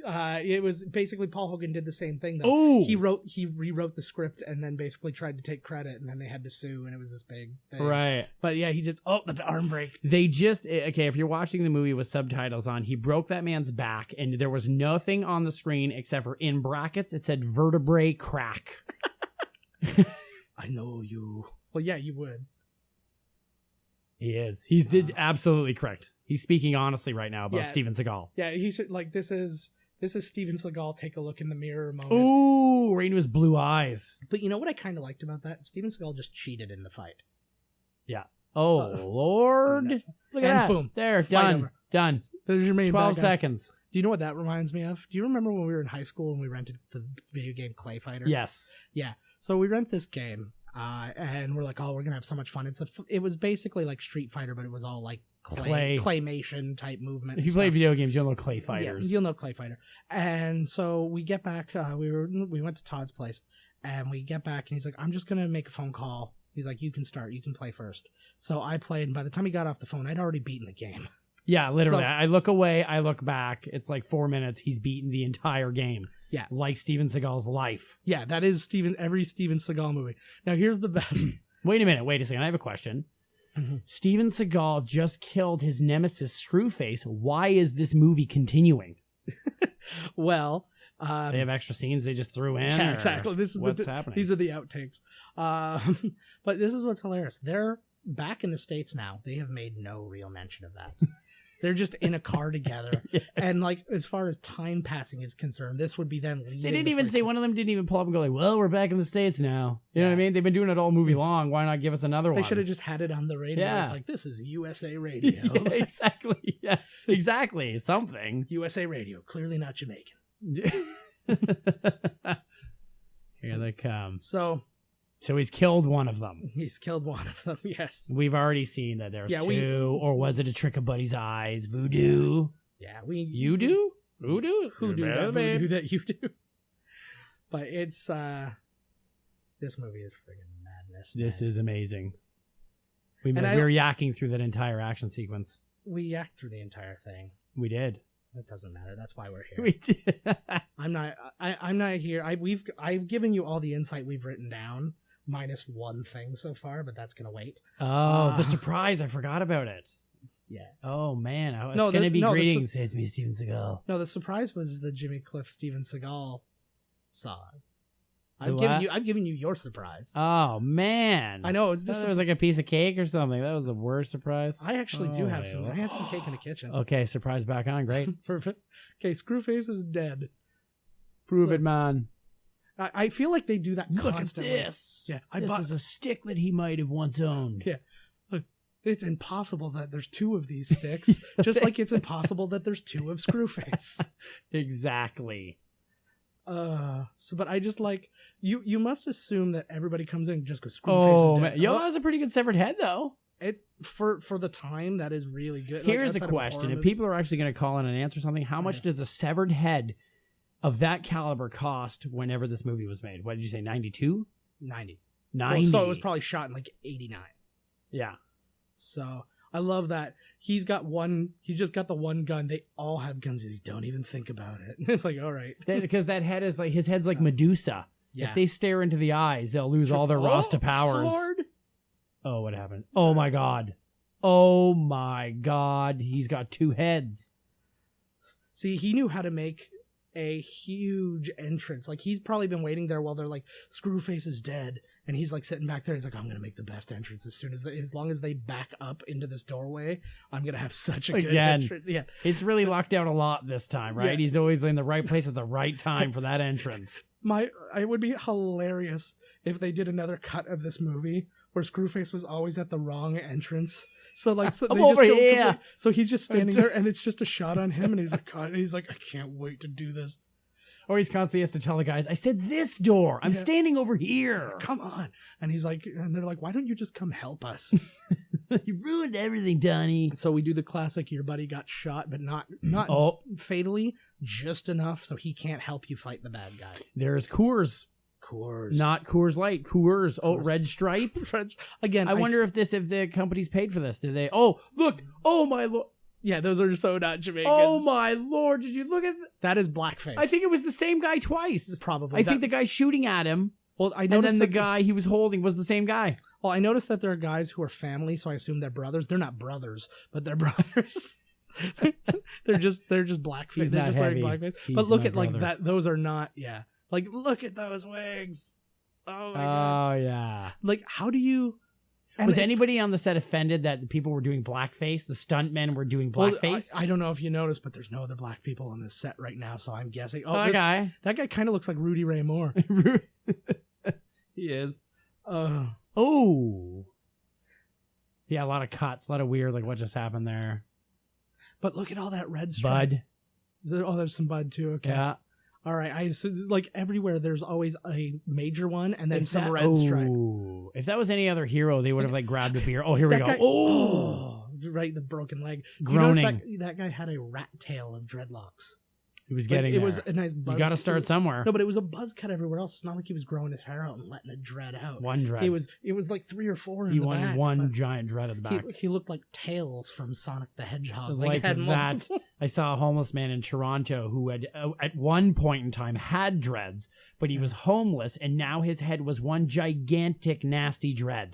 it was basically Paul Hogan did the same thing though. Oh, he rewrote the script and then basically tried to take credit, and then they had to sue, and it was this big thing. Right. But yeah, he just the arm break. They just if you're watching the movie with subtitles on, he broke that man's back, and there was nothing on the screen except for in brackets it said vertebrae crack. I know you. Well, yeah, you would. He is. He's did absolutely correct. He's speaking honestly right now about Yeah. Steven Seagal. Yeah, he's like this is Steven Seagal take a look in the mirror moment. Ooh, right into his blue eyes. But you know what I kind of liked about that? Steven Seagal just cheated in the fight. Yeah. Oh, Lord. No. Look at And that. boom. There, Fight done. over. Done. There's your main 12 bad guy. seconds. Do you know what that reminds me of? Do you remember when we were in high school and we rented the video game Clay Fighter? Yes. Yeah. So we rent this game, and we're like, oh, we're gonna have so much fun. It was basically like Street Fighter, but it was all like claymation type movement. If you play video games, you'll know Clay Fighters. Yeah, you'll know Clay Fighter. And so we get back. We went to Todd's place, and we get back, and he's like, I'm just gonna make a phone call. He's like, you can start. You can play first. So I played, and by the time he got off the phone, I'd already beaten the game. Yeah, literally. So- I look away, I look back. It's like 4 minutes. He's beaten the entire game. Yeah. Like Steven Seagal's life. Yeah, that is every Steven Seagal movie. Now here's the best. Wait a minute. Wait a second. I have a question. Mm-hmm. Steven Seagal just killed his nemesis Screwface. Why is this movie continuing? Well, They have extra scenes they just threw in? yeah, or exactly. This is what's happening? These are the outtakes. But this is what's hilarious. They're back in the States now. They have made no real mention of that. They're just in a car together. Yes. And like, as far as time passing is concerned, this would be them leaving. They didn't the even place. say, one of them didn't even pull up and go like, well, we're back in the States now. You know what I Yeah. mean? They've been doing it all movie long. Why not give us another one? They should have just had it on the radio. Yeah. It's like, this is USA Radio. Yeah, exactly. Yeah, exactly. Something. USA Radio, clearly not Jamaican. Here they come. So he's killed one of them. he's killed one of them, yes. We've already seen that there's Yeah, two. Or was it a trick of Buddy's eyes? Voodoo? Yeah, You do? Voodoo? Who do that voodoo that you do? But it's, this movie is friggin' madness. This man. is amazing. We And were yakking through that entire action sequence. We yacked through the entire thing. We did. That doesn't matter. That's why we're here. We did. I'm not here. I've given you all the insight we've written down, minus one thing so far, but that's gonna wait. Oh, the surprise. I forgot about it. Yeah. Oh, man. It's No, going to be no, greetings. It's me, Steven Seagal. No, the surprise was the Jimmy Cliff Steven Seagal song. The I've given you your surprise. Oh, man. I know it was That just. was like a piece of cake or something. That was the worst surprise. I actually do have Oh, some. I have some cake in the kitchen. Okay, surprise back on. Great. Perfect. Okay, Screwface is dead. Prove So- it, man. I feel like they do that Look constantly. at this. Yeah, This is a stick that he might have once owned. Yeah. Look, it's impossible that there's two of these sticks, just like it's impossible that there's two of Screwface. Exactly. But I just like you must assume that everybody comes in and just goes Screwface Oh, is man. dead. Yo, that was a pretty good severed head, though. It's for the time that is really good. Here's outside a of question. horror If movie- people are actually going to call in and answer something, how much does a severed head of that caliber cost whenever this movie was made? What did you say, 92? 90. 90. Well, so it was probably shot in like 89. Yeah. So I love that he's got one. He just got the one gun. They all have guns. You don't even think about it. It's like, all right, Because that head is like, his head's like Medusa. Yeah. If they stare into the eyes, they'll lose all their Rasta powers. Sword. Oh, what happened? Oh my God. Oh my God. He's got 2 heads. See, he knew how to make a huge entrance. Like, he's probably been waiting there while they're like, Screwface is dead. And he's like sitting back there. He's like, I'm going to make the best entrance as long as they back up into this doorway, I'm going to have such a good entrance. Yeah. It's really locked down a lot this time, right? Yeah. He's always in the right place at the right time for that entrance. It would be hilarious if they did another cut of this movie where Screwface was always at the wrong entrance. So like, so, I'm they over just go here. So he's just standing there, and it's just a shot on him, and he's like, I can't wait to do this. Or he's constantly has to tell the guys, I said this door. I'm standing over here. Come on. And he's like, and they're like, why don't you just come help us? You ruined everything, Donnie. So we do the classic, your buddy got shot, but not fatally, just enough so he can't help you fight the bad guy. There's Coors. Not Coors Light. Coors. Oh, Red Stripe. Again, I wonder if the company's paid for this. Did they? Oh, look. Oh, my Lord. Yeah, those are so not Jamaicans. Oh, my Lord. Did you look at that? Is blackface. I think it was the same guy twice. Probably. I think the guy shooting at him. Well, I and noticed then the guy he was holding was the same guy. Well, I noticed that there are guys who are family, so I assume they're brothers. They're not brothers, but they're brothers. they're just blackface. They're just wearing blackface. But look at like that. Those are not. Yeah. Like, look at those wings. Oh my God. Oh yeah. Like, how do you? Was anybody on the set offended that the people were doing blackface? The stuntmen were doing blackface? I don't know if you noticed, but there's no other black people on this set right now, so I'm guessing. Oh, that guy kind of looks like Rudy Ray Moore. He is. Oh. Yeah, a lot of cuts, a lot of weird, like what just happened there. But look at all that red stripe. Bud. There's some bud too. Okay. Yeah. All right. Like everywhere, there's always a major one and then some red stripe. If that was any other hero, they would have like grabbed a beer. Oh, here we go. Right, the broken leg. Groaning. That guy had a rat tail of dreadlocks. He was getting it was a nice buzz. You got to start somewhere. No, but it was a buzz cut everywhere else. It's not like he was growing his hair out and letting it dread out. One dread. It was like 3 or 4 in he the wanted back. One giant dread at the back. He looked like Tails from Sonic the Hedgehog. Like that. I saw a homeless man in Toronto who had at one point in time had dreads, but he was homeless, and now his head was one gigantic nasty dread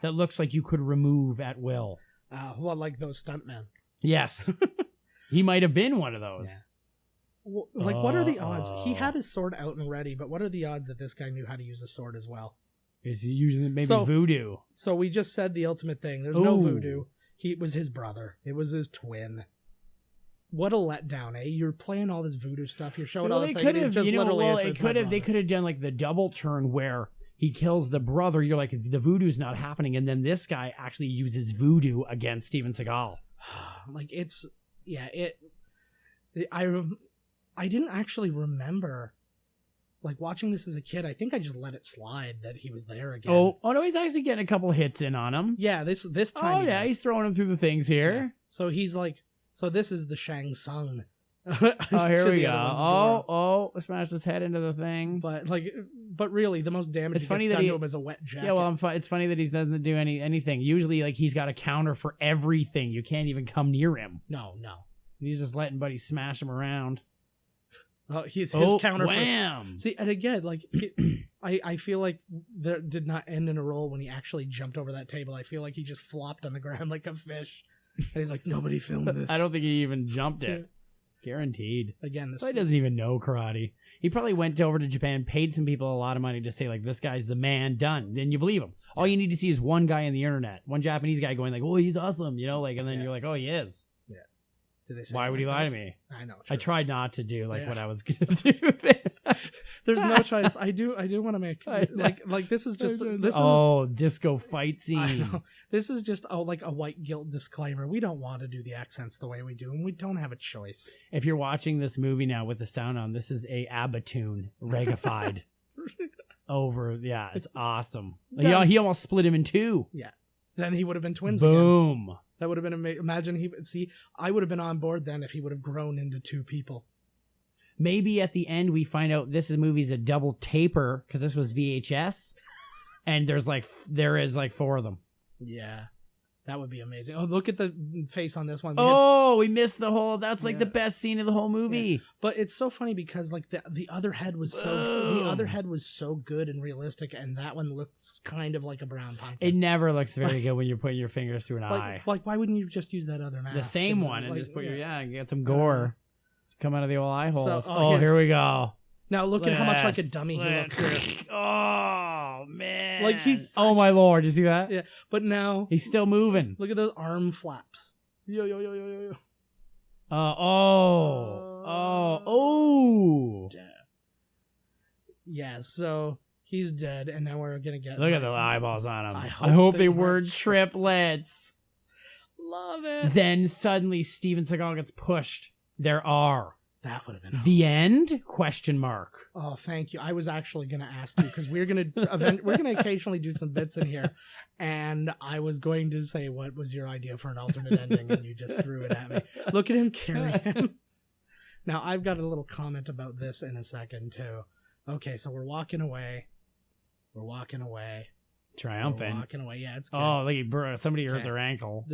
that looks like you could remove at will. Well, like those stuntmen. Yes. He might have been one of those. Yeah. Well, like, what are the odds? He had his sword out and ready, but what are the odds that this guy knew how to use a sword as well? Is he using maybe voodoo? So we just said the ultimate thing. There's no voodoo. It was his brother. It was his twin. What a letdown, eh? You're playing all this voodoo stuff. You're showing all the things. They could have done like the double turn where he kills the brother. You're like, the voodoo's not happening, and then this guy actually uses voodoo against Steven Seagal. Like I didn't actually remember, like, watching this as a kid. I think I just let it slide that he was there again. Oh no, he's actually getting a couple hits in on him. Yeah, this time. Oh yeah, he's throwing him through the things here. Yeah. So he's like, so this is the Shang Tsung. Oh, here we go. Smashed his head into the thing. But really, the most damage gets done to him is a wet jacket. Yeah, well, it's funny that he doesn't do anything. Usually, like, he's got a counter for everything. You can't even come near him. No. He's just letting Buddy smash him around. His counter. Wham! See, and again, like, I feel like there did not end in a roll when he actually jumped over that table. I feel like he just flopped on the ground like a fish. And he's like, nobody filmed this. I don't think he even jumped it. Guaranteed. Again, this guy doesn't even know karate. He probably went over to Japan, paid some people a lot of money to say, like, this guy's the man, done. Then you believe him. All you need to see is one guy on the internet, one Japanese guy going like, oh, he's awesome, and then you're like, oh, he is. Yeah. Why would he lie to me? I know. True. I tried not to do what I was going to do. There's no choice. I do want to make like this is just disco fight scene. I know. This is just like a white guilt disclaimer. We don't want to do the accents the way we do, and we don't have a choice. If you're watching this movie now with the sound on, this is a ABBA tune regified over. Yeah, it's awesome. He almost split him in two. Yeah. Then he would have been twins Boom. Again. That would have been amazing. Imagine I would have been on board then if he would have grown into 2 people. Maybe at the end we find out this movie's a double taper because this was VHS. and there is like 4 of them. Yeah. That would be amazing. Oh, look at the face on this one. We missed the whole. That's like the best scene of the whole movie. Yeah. But it's so funny because like the other head was so good and realistic, and that one looks kind of like a brown pumpkin. It never looks very good when you're putting your fingers through an eye. Like why wouldn't you just use that other mask? The same one, and just put get some gore come out of the old eye holes. So, here we go. Now look at how much like a dummy he looks here. Oh man! Like he's oh my lord! You see that? Yeah. But now he's still moving. Look at those arm flaps. Yo. Yeah. So he's dead, and now we're gonna get. Look at the eyeballs on him. I hope they weren't triplets. Love it. Then suddenly Steven Seagal gets pushed. There are. That would have been the end? Question mark. Oh, thank you. I was actually going to ask you because we're going to occasionally do some bits in here, and I was going to say what was your idea for an alternate ending, and you just threw it at me. Look at him carry him. Now I've got a little comment about this in a second too. Okay, so we're walking away. Triumphant. We're walking away. Yeah, it's good. Oh, look, somebody hurt their ankle.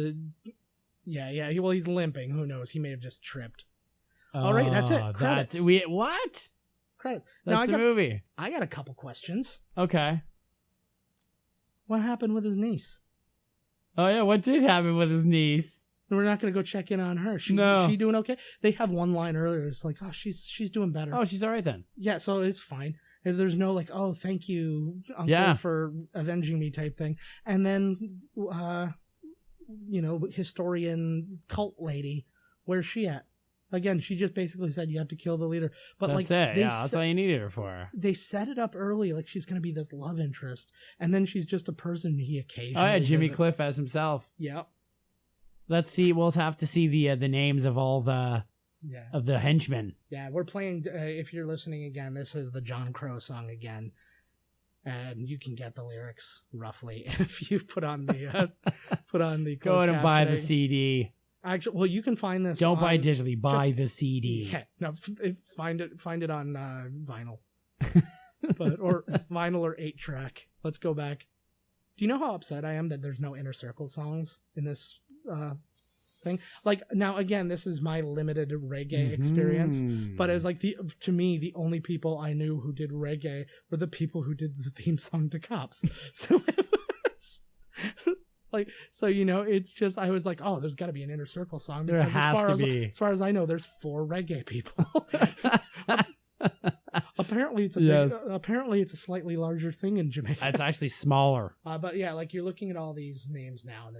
Yeah. Well, he's limping. Who knows? He may have just tripped. All right, that's it. Credits. What? Credits. That's the movie. I got a couple questions. Okay. What happened with his niece? Oh yeah, what did happen with his niece? We're not going to go check in on her. She doing okay? They have one line earlier. It's like, oh, she's doing better. Oh, she's all right then. Yeah, so it's fine. There's no like, oh, thank you, Uncle, for avenging me type thing. And then, historian cult lady, where's she at? Again, she just basically said you have to kill the leader. But that's it. That's all you needed her for. They set it up early, like she's going to be this love interest, and then she's just a person he occasionally. Oh yeah, Jimmy visits. Cliff as himself. Yep. Let's see. We'll have to see the names of all the henchmen. Yeah, we're playing. If you're listening again, this is the John Crow song again, and you can get the lyrics roughly if you put on the Go ahead and buy the CD. Actually, well, you can find this. Don't buy digitally. Buy the CD. Yeah, no, find it on vinyl, or vinyl or 8-track. Let's go back. Do you know how upset I am that there's no Inner Circle songs in this thing? Like now, again, this is my limited reggae experience, but it was like to me the only people I knew who did reggae were the people who did the theme song to Cops. So it was. It's just I was like, oh, there's got to be an Inner Circle song because as far as I know, there's 4 reggae people. Apparently, it's a slightly larger thing in Jamaica. It's actually smaller. But yeah, like you're looking at all these names now, and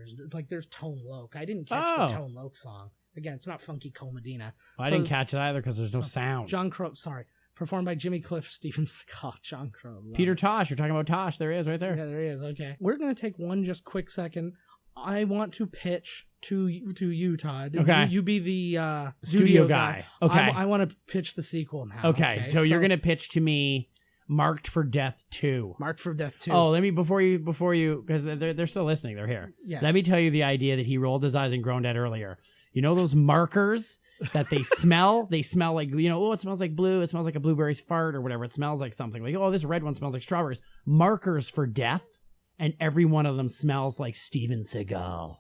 there's Tone Loc. I didn't catch the Tone Loc song. Again, it's not Funky Cole Medina. I didn't catch it either because there's no sound. John Crow, sorry. Performed by Jimmy Cliff, Steven Seagal, John Crow. Peter Tosh. You're talking about Tosh. There he is right there. Yeah, there he is. Okay. We're going to take one just quick second. I want to pitch to you, Todd. Okay. You be the studio guy. Okay. I want to pitch the sequel now. Okay. So you're going to pitch to me Marked for Death 2. Marked for Death 2. Oh, let me, before you, because they're still listening. They're here. Yeah. Let me tell you the idea that he rolled his eyes and groaned at earlier. You know those markers that they smell? They smell like, it smells like blue. It smells like a blueberry's fart or whatever. It smells like something. Like, oh, this red one smells like strawberries. Markers for death, and every one of them smells like Steven Seagal.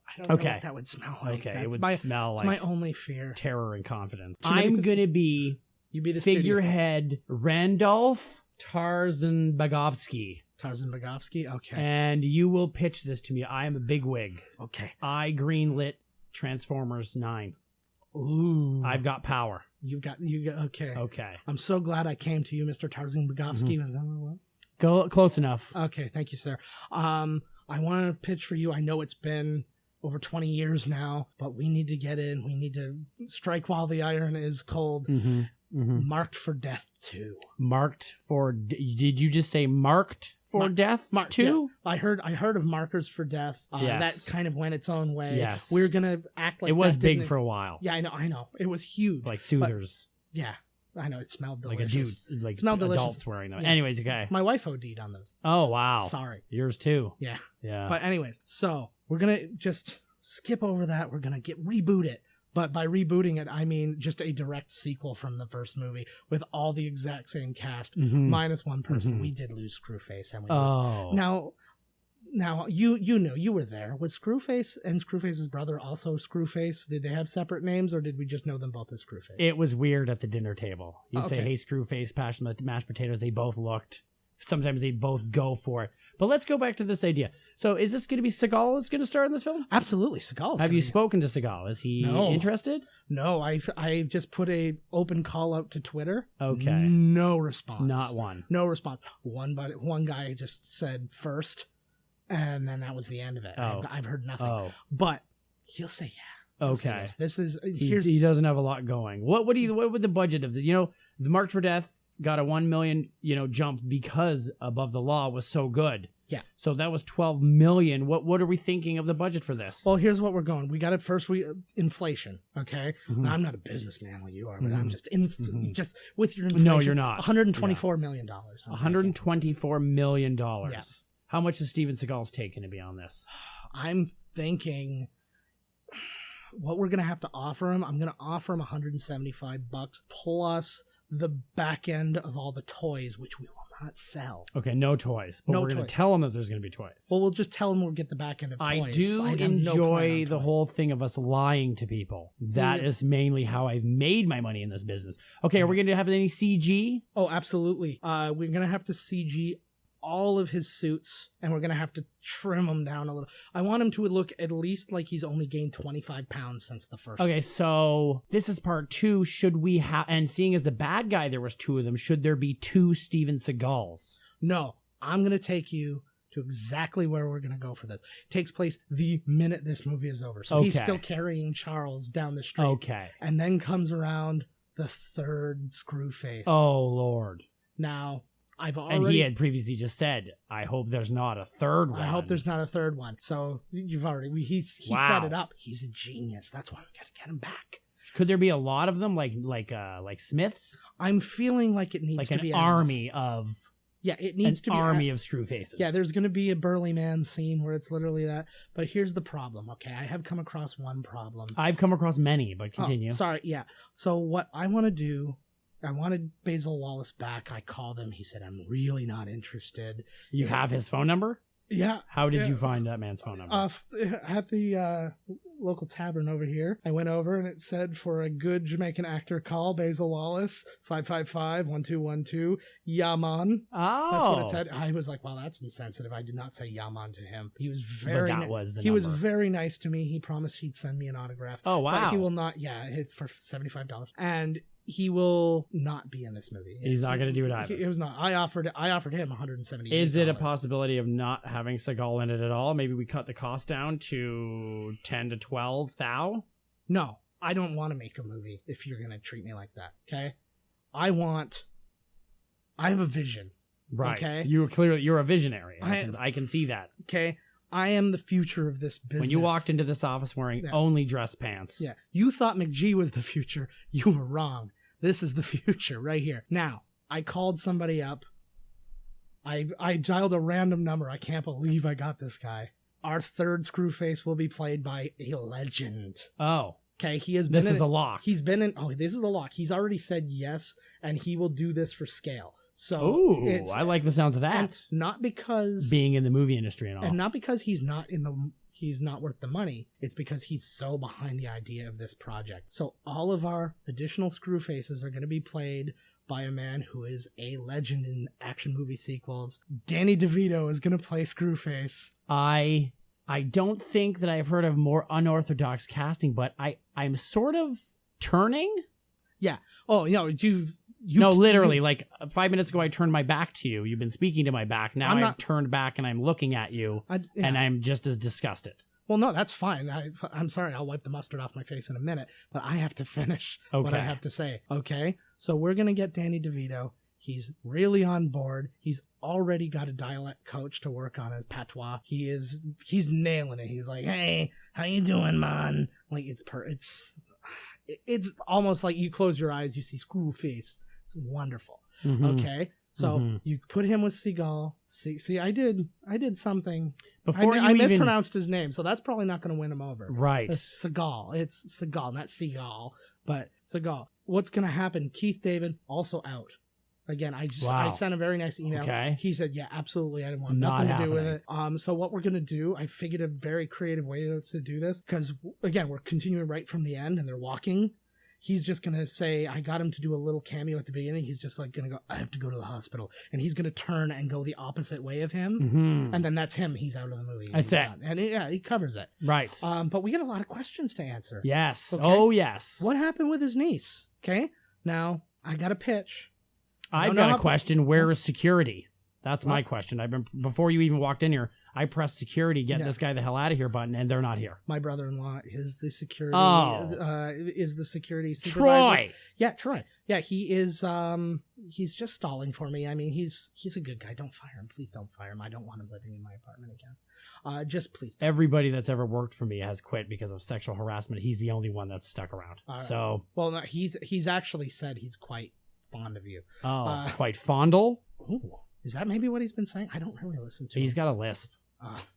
I don't know what that would smell like. Okay, it would smell like my only fear. Terror and confidence. I'm going to be the figurehead Randolph Tarzan Bagovsky. Tarzan Bagovsky? Okay. And you will pitch this to me. I am a bigwig. Okay. I greenlit Transformers 9. Ooh. I've got power. You got okay. Okay. I'm so glad I came to you, Mr. Tarzan Bagovsky. Was that what it was? Go close enough. Okay, thank you, sir. I want to pitch for you. I know it's been over 20 years now, but we need to get in. We need to strike while the iron is cold. Marked for Death 2. Marked for... Did you just say Marked for Death 2? Yeah. I heard of Markers for Death. That kind of went its own way. Yes. We were going to act like it was big for a while. Yeah, I know. It was huge. Like soothers. Yeah. I know, it smelled delicious. Like a dude, like smelled delicious. Adults wearing them. Yeah. Anyways, okay. My wife OD'd on those. Oh, wow. Sorry. Yours too. Yeah. Yeah. But anyways, so we're going to just skip over that. We're going to reboot it. But by rebooting it, I mean just a direct sequel from the first movie with all the exact same cast, minus one person. We did lose Screwface, and we lose. Now you know, you were there. Was Screwface and Screwface's brother also Screwface? Did they have separate names, or did we just know them both as Screwface? It was weird at the dinner table. You'd say, "Hey, Screwface, mashed potatoes." They both looked. Sometimes they both go for it. But let's go back to this idea. So is this going to be Seagal that's going to star in this film? Absolutely, Seagal. Have you spoken to Seagal? Is he interested? No, I just put a open call out to Twitter. Okay. No response. Not one. No response. One guy just said first, and then that was the end of it. I've heard nothing. But he'll say yeah. Okay. Yes. This is he doesn't have a lot going. What would the budget of the the March for Death got a 1 million jump because Above the Law was so good. Yeah. So that was 12 million. What are we thinking of the budget for this? Well, here's what we're going. We got it first. Inflation. Okay. Now, I'm not a businessman like you are, but I'm just just with your inflation. No, you're not. $124 million. $124 million. Yeah. How much is Steven Seagal's taken to be on this? I'm thinking what we're gonna have to offer him. I'm gonna offer him $175 plus the back end of all the toys, which we will not sell. Okay, no toys. But we're going to tell them that there's going to be toys. Well, we'll just tell them we'll get the back end of toys. I do enjoy the whole thing of us lying to people. That is mainly how I've made my money in this business. Okay, are we going to have any CG? Oh, absolutely. We're going to have to CG all of his suits, and we're going to have to trim him down a little. I want him to look at least like he's only gained 25 pounds since the first. Okay, so this is part 2. Should we have, and seeing as the bad guy, there was 2 of them, should there be 2 Steven Seagals? No, I'm going to take you to exactly where we're going to go for this. It takes place the minute this movie is over. So he's still carrying Charles down the street. Okay. And then comes around the third Screwface. Oh, Lord. Now, and he had previously just said, I hope there's not a third one. I hope there's not a third one. So you've already, he set it up. He's a genius. That's why we got to get him back. Could there be a lot of them, like Smiths? I'm feeling like it needs to be an army of. Yeah, it needs to be an army of Screwfaces. Yeah, there's going to be a burly man scene where it's literally that. But here's the problem. Okay, I have come across one problem. I've come across many, but continue. Sorry, yeah. So what I want to do. I wanted Basil Wallace back. I called him. He said, I'm really not interested. You have his phone number? Yeah. How did you find that man's phone number? At the local tavern over here. I went over and it said, for a good Jamaican actor, call Basil Wallace, 555-1212, Yaman. Oh. That's what it said. I was like, well, that's insensitive. I did not say Yaman to him. He was very He was very nice to me. He promised he'd send me an autograph. Oh, wow. But he will not, for $75. And he will not be in this movie. He's not going to do it either. It was not. I offered him $170. Is it a possibility of not having Seagal in it at all? Maybe we cut the cost down to 10 to 12 thou? No, I don't want to make a movie if you're going to treat me like that. Okay, I have a vision. Right. Okay, you're a visionary. I can see that. Okay. I am the future of this business. When you walked into this office wearing only dress pants. Yeah. You thought McGee was the future. You were wrong. This is the future right here. Now, I called somebody up. I dialed a random number. I can't believe I got this guy. Our third Screwface will be played by a legend. Oh. Okay, he has been This is a lock. He's been in this is a lock. He's already said yes, and he will do this for scale. So I like the sounds of that. And not because being in the movie industry and all. And not because he's not worth the money. It's because he's so behind the idea of this project. So all of our additional Screwfaces are going to be played by a man who is a legend in action movie sequels. Danny DeVito is going to play Screwface. I don't think that I've heard of more unorthodox casting, but I'm sort of turning. Yeah. Oh, no, literally, like 5 minutes ago, I turned my back to you. You've been speaking to my back. Now I've turned back and I'm looking at you, and I'm just as disgusted. Well, no, that's fine. I'm sorry. I'll wipe the mustard off my face in a minute, but I have to finish what I have to say. Okay? So we're going to get Danny DeVito. He's really on board. He's already got a dialect coach to work on his patois. He's nailing it. He's like, hey, how you doing, man? Like, it's almost like you close your eyes, you see Screwface. It's wonderful. Mm-hmm. Okay. So you put him with Seagal. See, I did something. Before I you even mispronounced his name, so that's probably not going to win him over. right. Seagal. It's Seagal, not Seagal, but Seagal. What's going to happen? Keith David also out. Again, I Wow. sent a very nice email. Okay. He said, yeah, absolutely. I didn't want Not nothing to do with happening. it. So what we're going to do, I figured a very creative way to do this, because again, we're continuing right from the end and they're walking. He's just going to say, I got him to do a little cameo at the beginning. He's just like going to go, I have to go to the hospital. And he's going to turn and go the opposite way of him. Mhm. And then that's him. He's out of the movie. That's He's it. done. And he covers it. Right. But we get a lot of questions to answer. Yes. Okay. Oh, yes. What happened with his niece? Okay. Now, I got a pitch. I've got a question. Where is security? That's my question. Before you even walked in here, I pressed security, get this guy the hell out of here button, and they're not here. My brother-in-law is the security. Is the security supervisor. Troy. Yeah, Troy. Yeah, he is. He's just stalling for me. I mean, he's a good guy. Don't fire him, please. Don't fire him. I don't want him living in my apartment again. Just please. Don't. Everybody that's ever worked for me has quit because of sexual harassment. He's the only one that's stuck around. All right. So, well, no, he's actually said he's quite fond of you. quite fondle. Ooh, is that maybe what he's been saying? I don't really listen to him. He's got a lisp.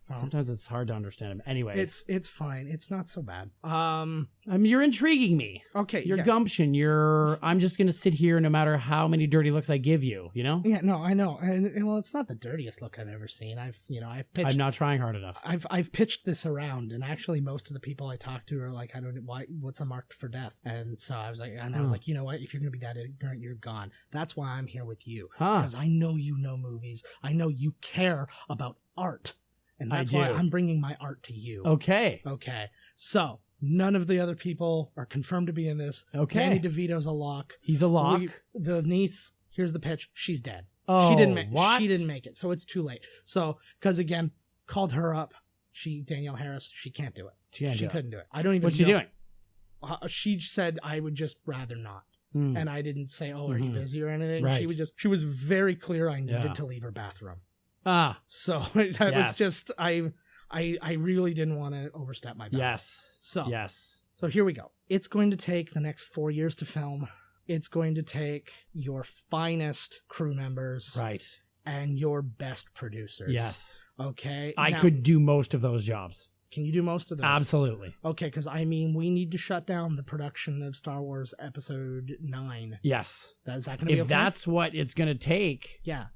Well, Sometimes it's hard to understand him. Anyways, it's fine. It's not so bad. I mean, you're intriguing me. Okay. Your yeah. gumption. I'm just gonna sit here no matter how many dirty looks I give you. You know. Yeah. No, I know. And well, it's not the dirtiest look I've ever seen. I've pitched. I'm not trying hard enough. I've pitched this around, and actually, most of the people I talk to are like, what's a marked for death? And so I was like, you know what? If you're gonna be that ignorant, you're gone. That's why I'm here with you, because I know you know movies. I know you care about art. And that's why I'm bringing my art to you. Okay. Okay. So none of the other people are confirmed to be in this. Okay. Danny DeVito's a lock. He's a lock. The niece, here's the pitch. She's dead. Oh, she didn't what? She didn't make it. So it's too late. So, because again, called her up. Danielle Harris, she can't do it. She couldn't do it. I don't even know. What's she doing? She said, I would just rather not. And I didn't say, oh, are you busy or anything? Right. She was very clear I needed to leave her bathroom. So that was just I really didn't want to overstep my bounds. So here we go. It's going to take the next 4 years to film. It's going to take your finest crew members, right, and your best producers. Yes. Okay. I could do most of those jobs. Can you do most of those? Absolutely. Okay, because I mean, we need to shut down the production of Star Wars Episode 9. Yes. Is that going to be okay? If that's what it's going to take. Yeah.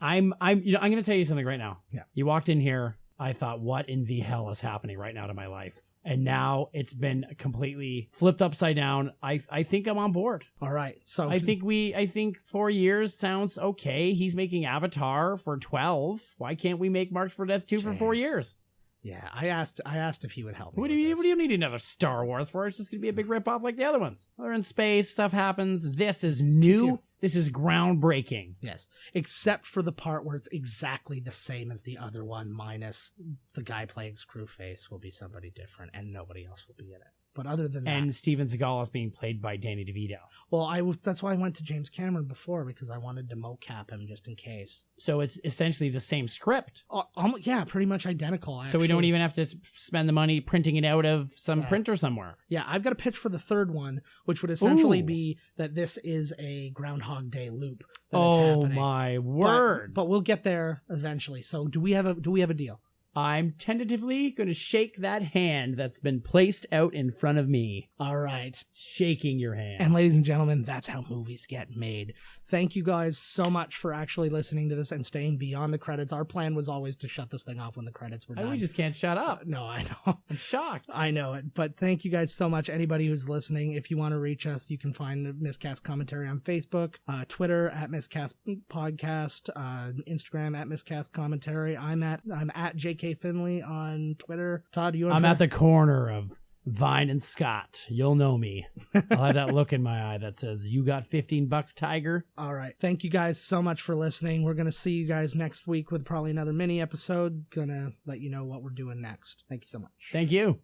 I'm going to tell you something right now. Yeah. You walked in here, I thought, what in the hell is happening right now to my life? And now it's been completely flipped upside down. I think I'm on board. All right. So I think 4 years sounds okay. He's making Avatar for 12. Why can't we make Marked for Death 2 for 4 years? Yeah, I asked if he would help me. What do you need another Star Wars for? It's just going to be a big ripoff like the other ones. They're in space, stuff happens. This is new. This is groundbreaking. Yes, except for the part where it's exactly the same as the other one, minus the guy playing Screwface will be somebody different, and nobody else will be in it. But other than that, and Steven Seagal is being played by Danny DeVito. Well, that's why I went to James Cameron before, because I wanted to mocap him just in case. So it's essentially the same script. Yeah, pretty much identical. Actually. So we don't even have to spend the money printing it out of some printer somewhere. Yeah, I've got a pitch for the third one, which would essentially be that this is a Groundhog Day loop. That is happening. My word! But we'll get there eventually. So do we have a deal? I'm tentatively going to shake that hand that's been placed out in front of me. All right. Shaking your hand. And ladies and gentlemen, that's how movies get made. Thank you guys so much for actually listening to this and staying beyond the credits. Our plan was always to shut this thing off when the credits were done. We just can't shut up. No, I know. I'm shocked. I know it. But thank you guys so much. Anybody who's listening, if you want to reach us, you can find Miscast Commentary on Facebook, Twitter at Miscast Podcast, Instagram at Miscast Commentary. I'm at JK Finley on Twitter. Todd, you on I'm Twitter? at the corner of Vine and Scott. You'll know me. I'll have that look in my eye that says, you got $15, Tiger. All right. Thank you guys so much for listening. We're going to see you guys next week with probably another mini episode. Gonna let you know what we're doing next. Thank you so much. Thank you.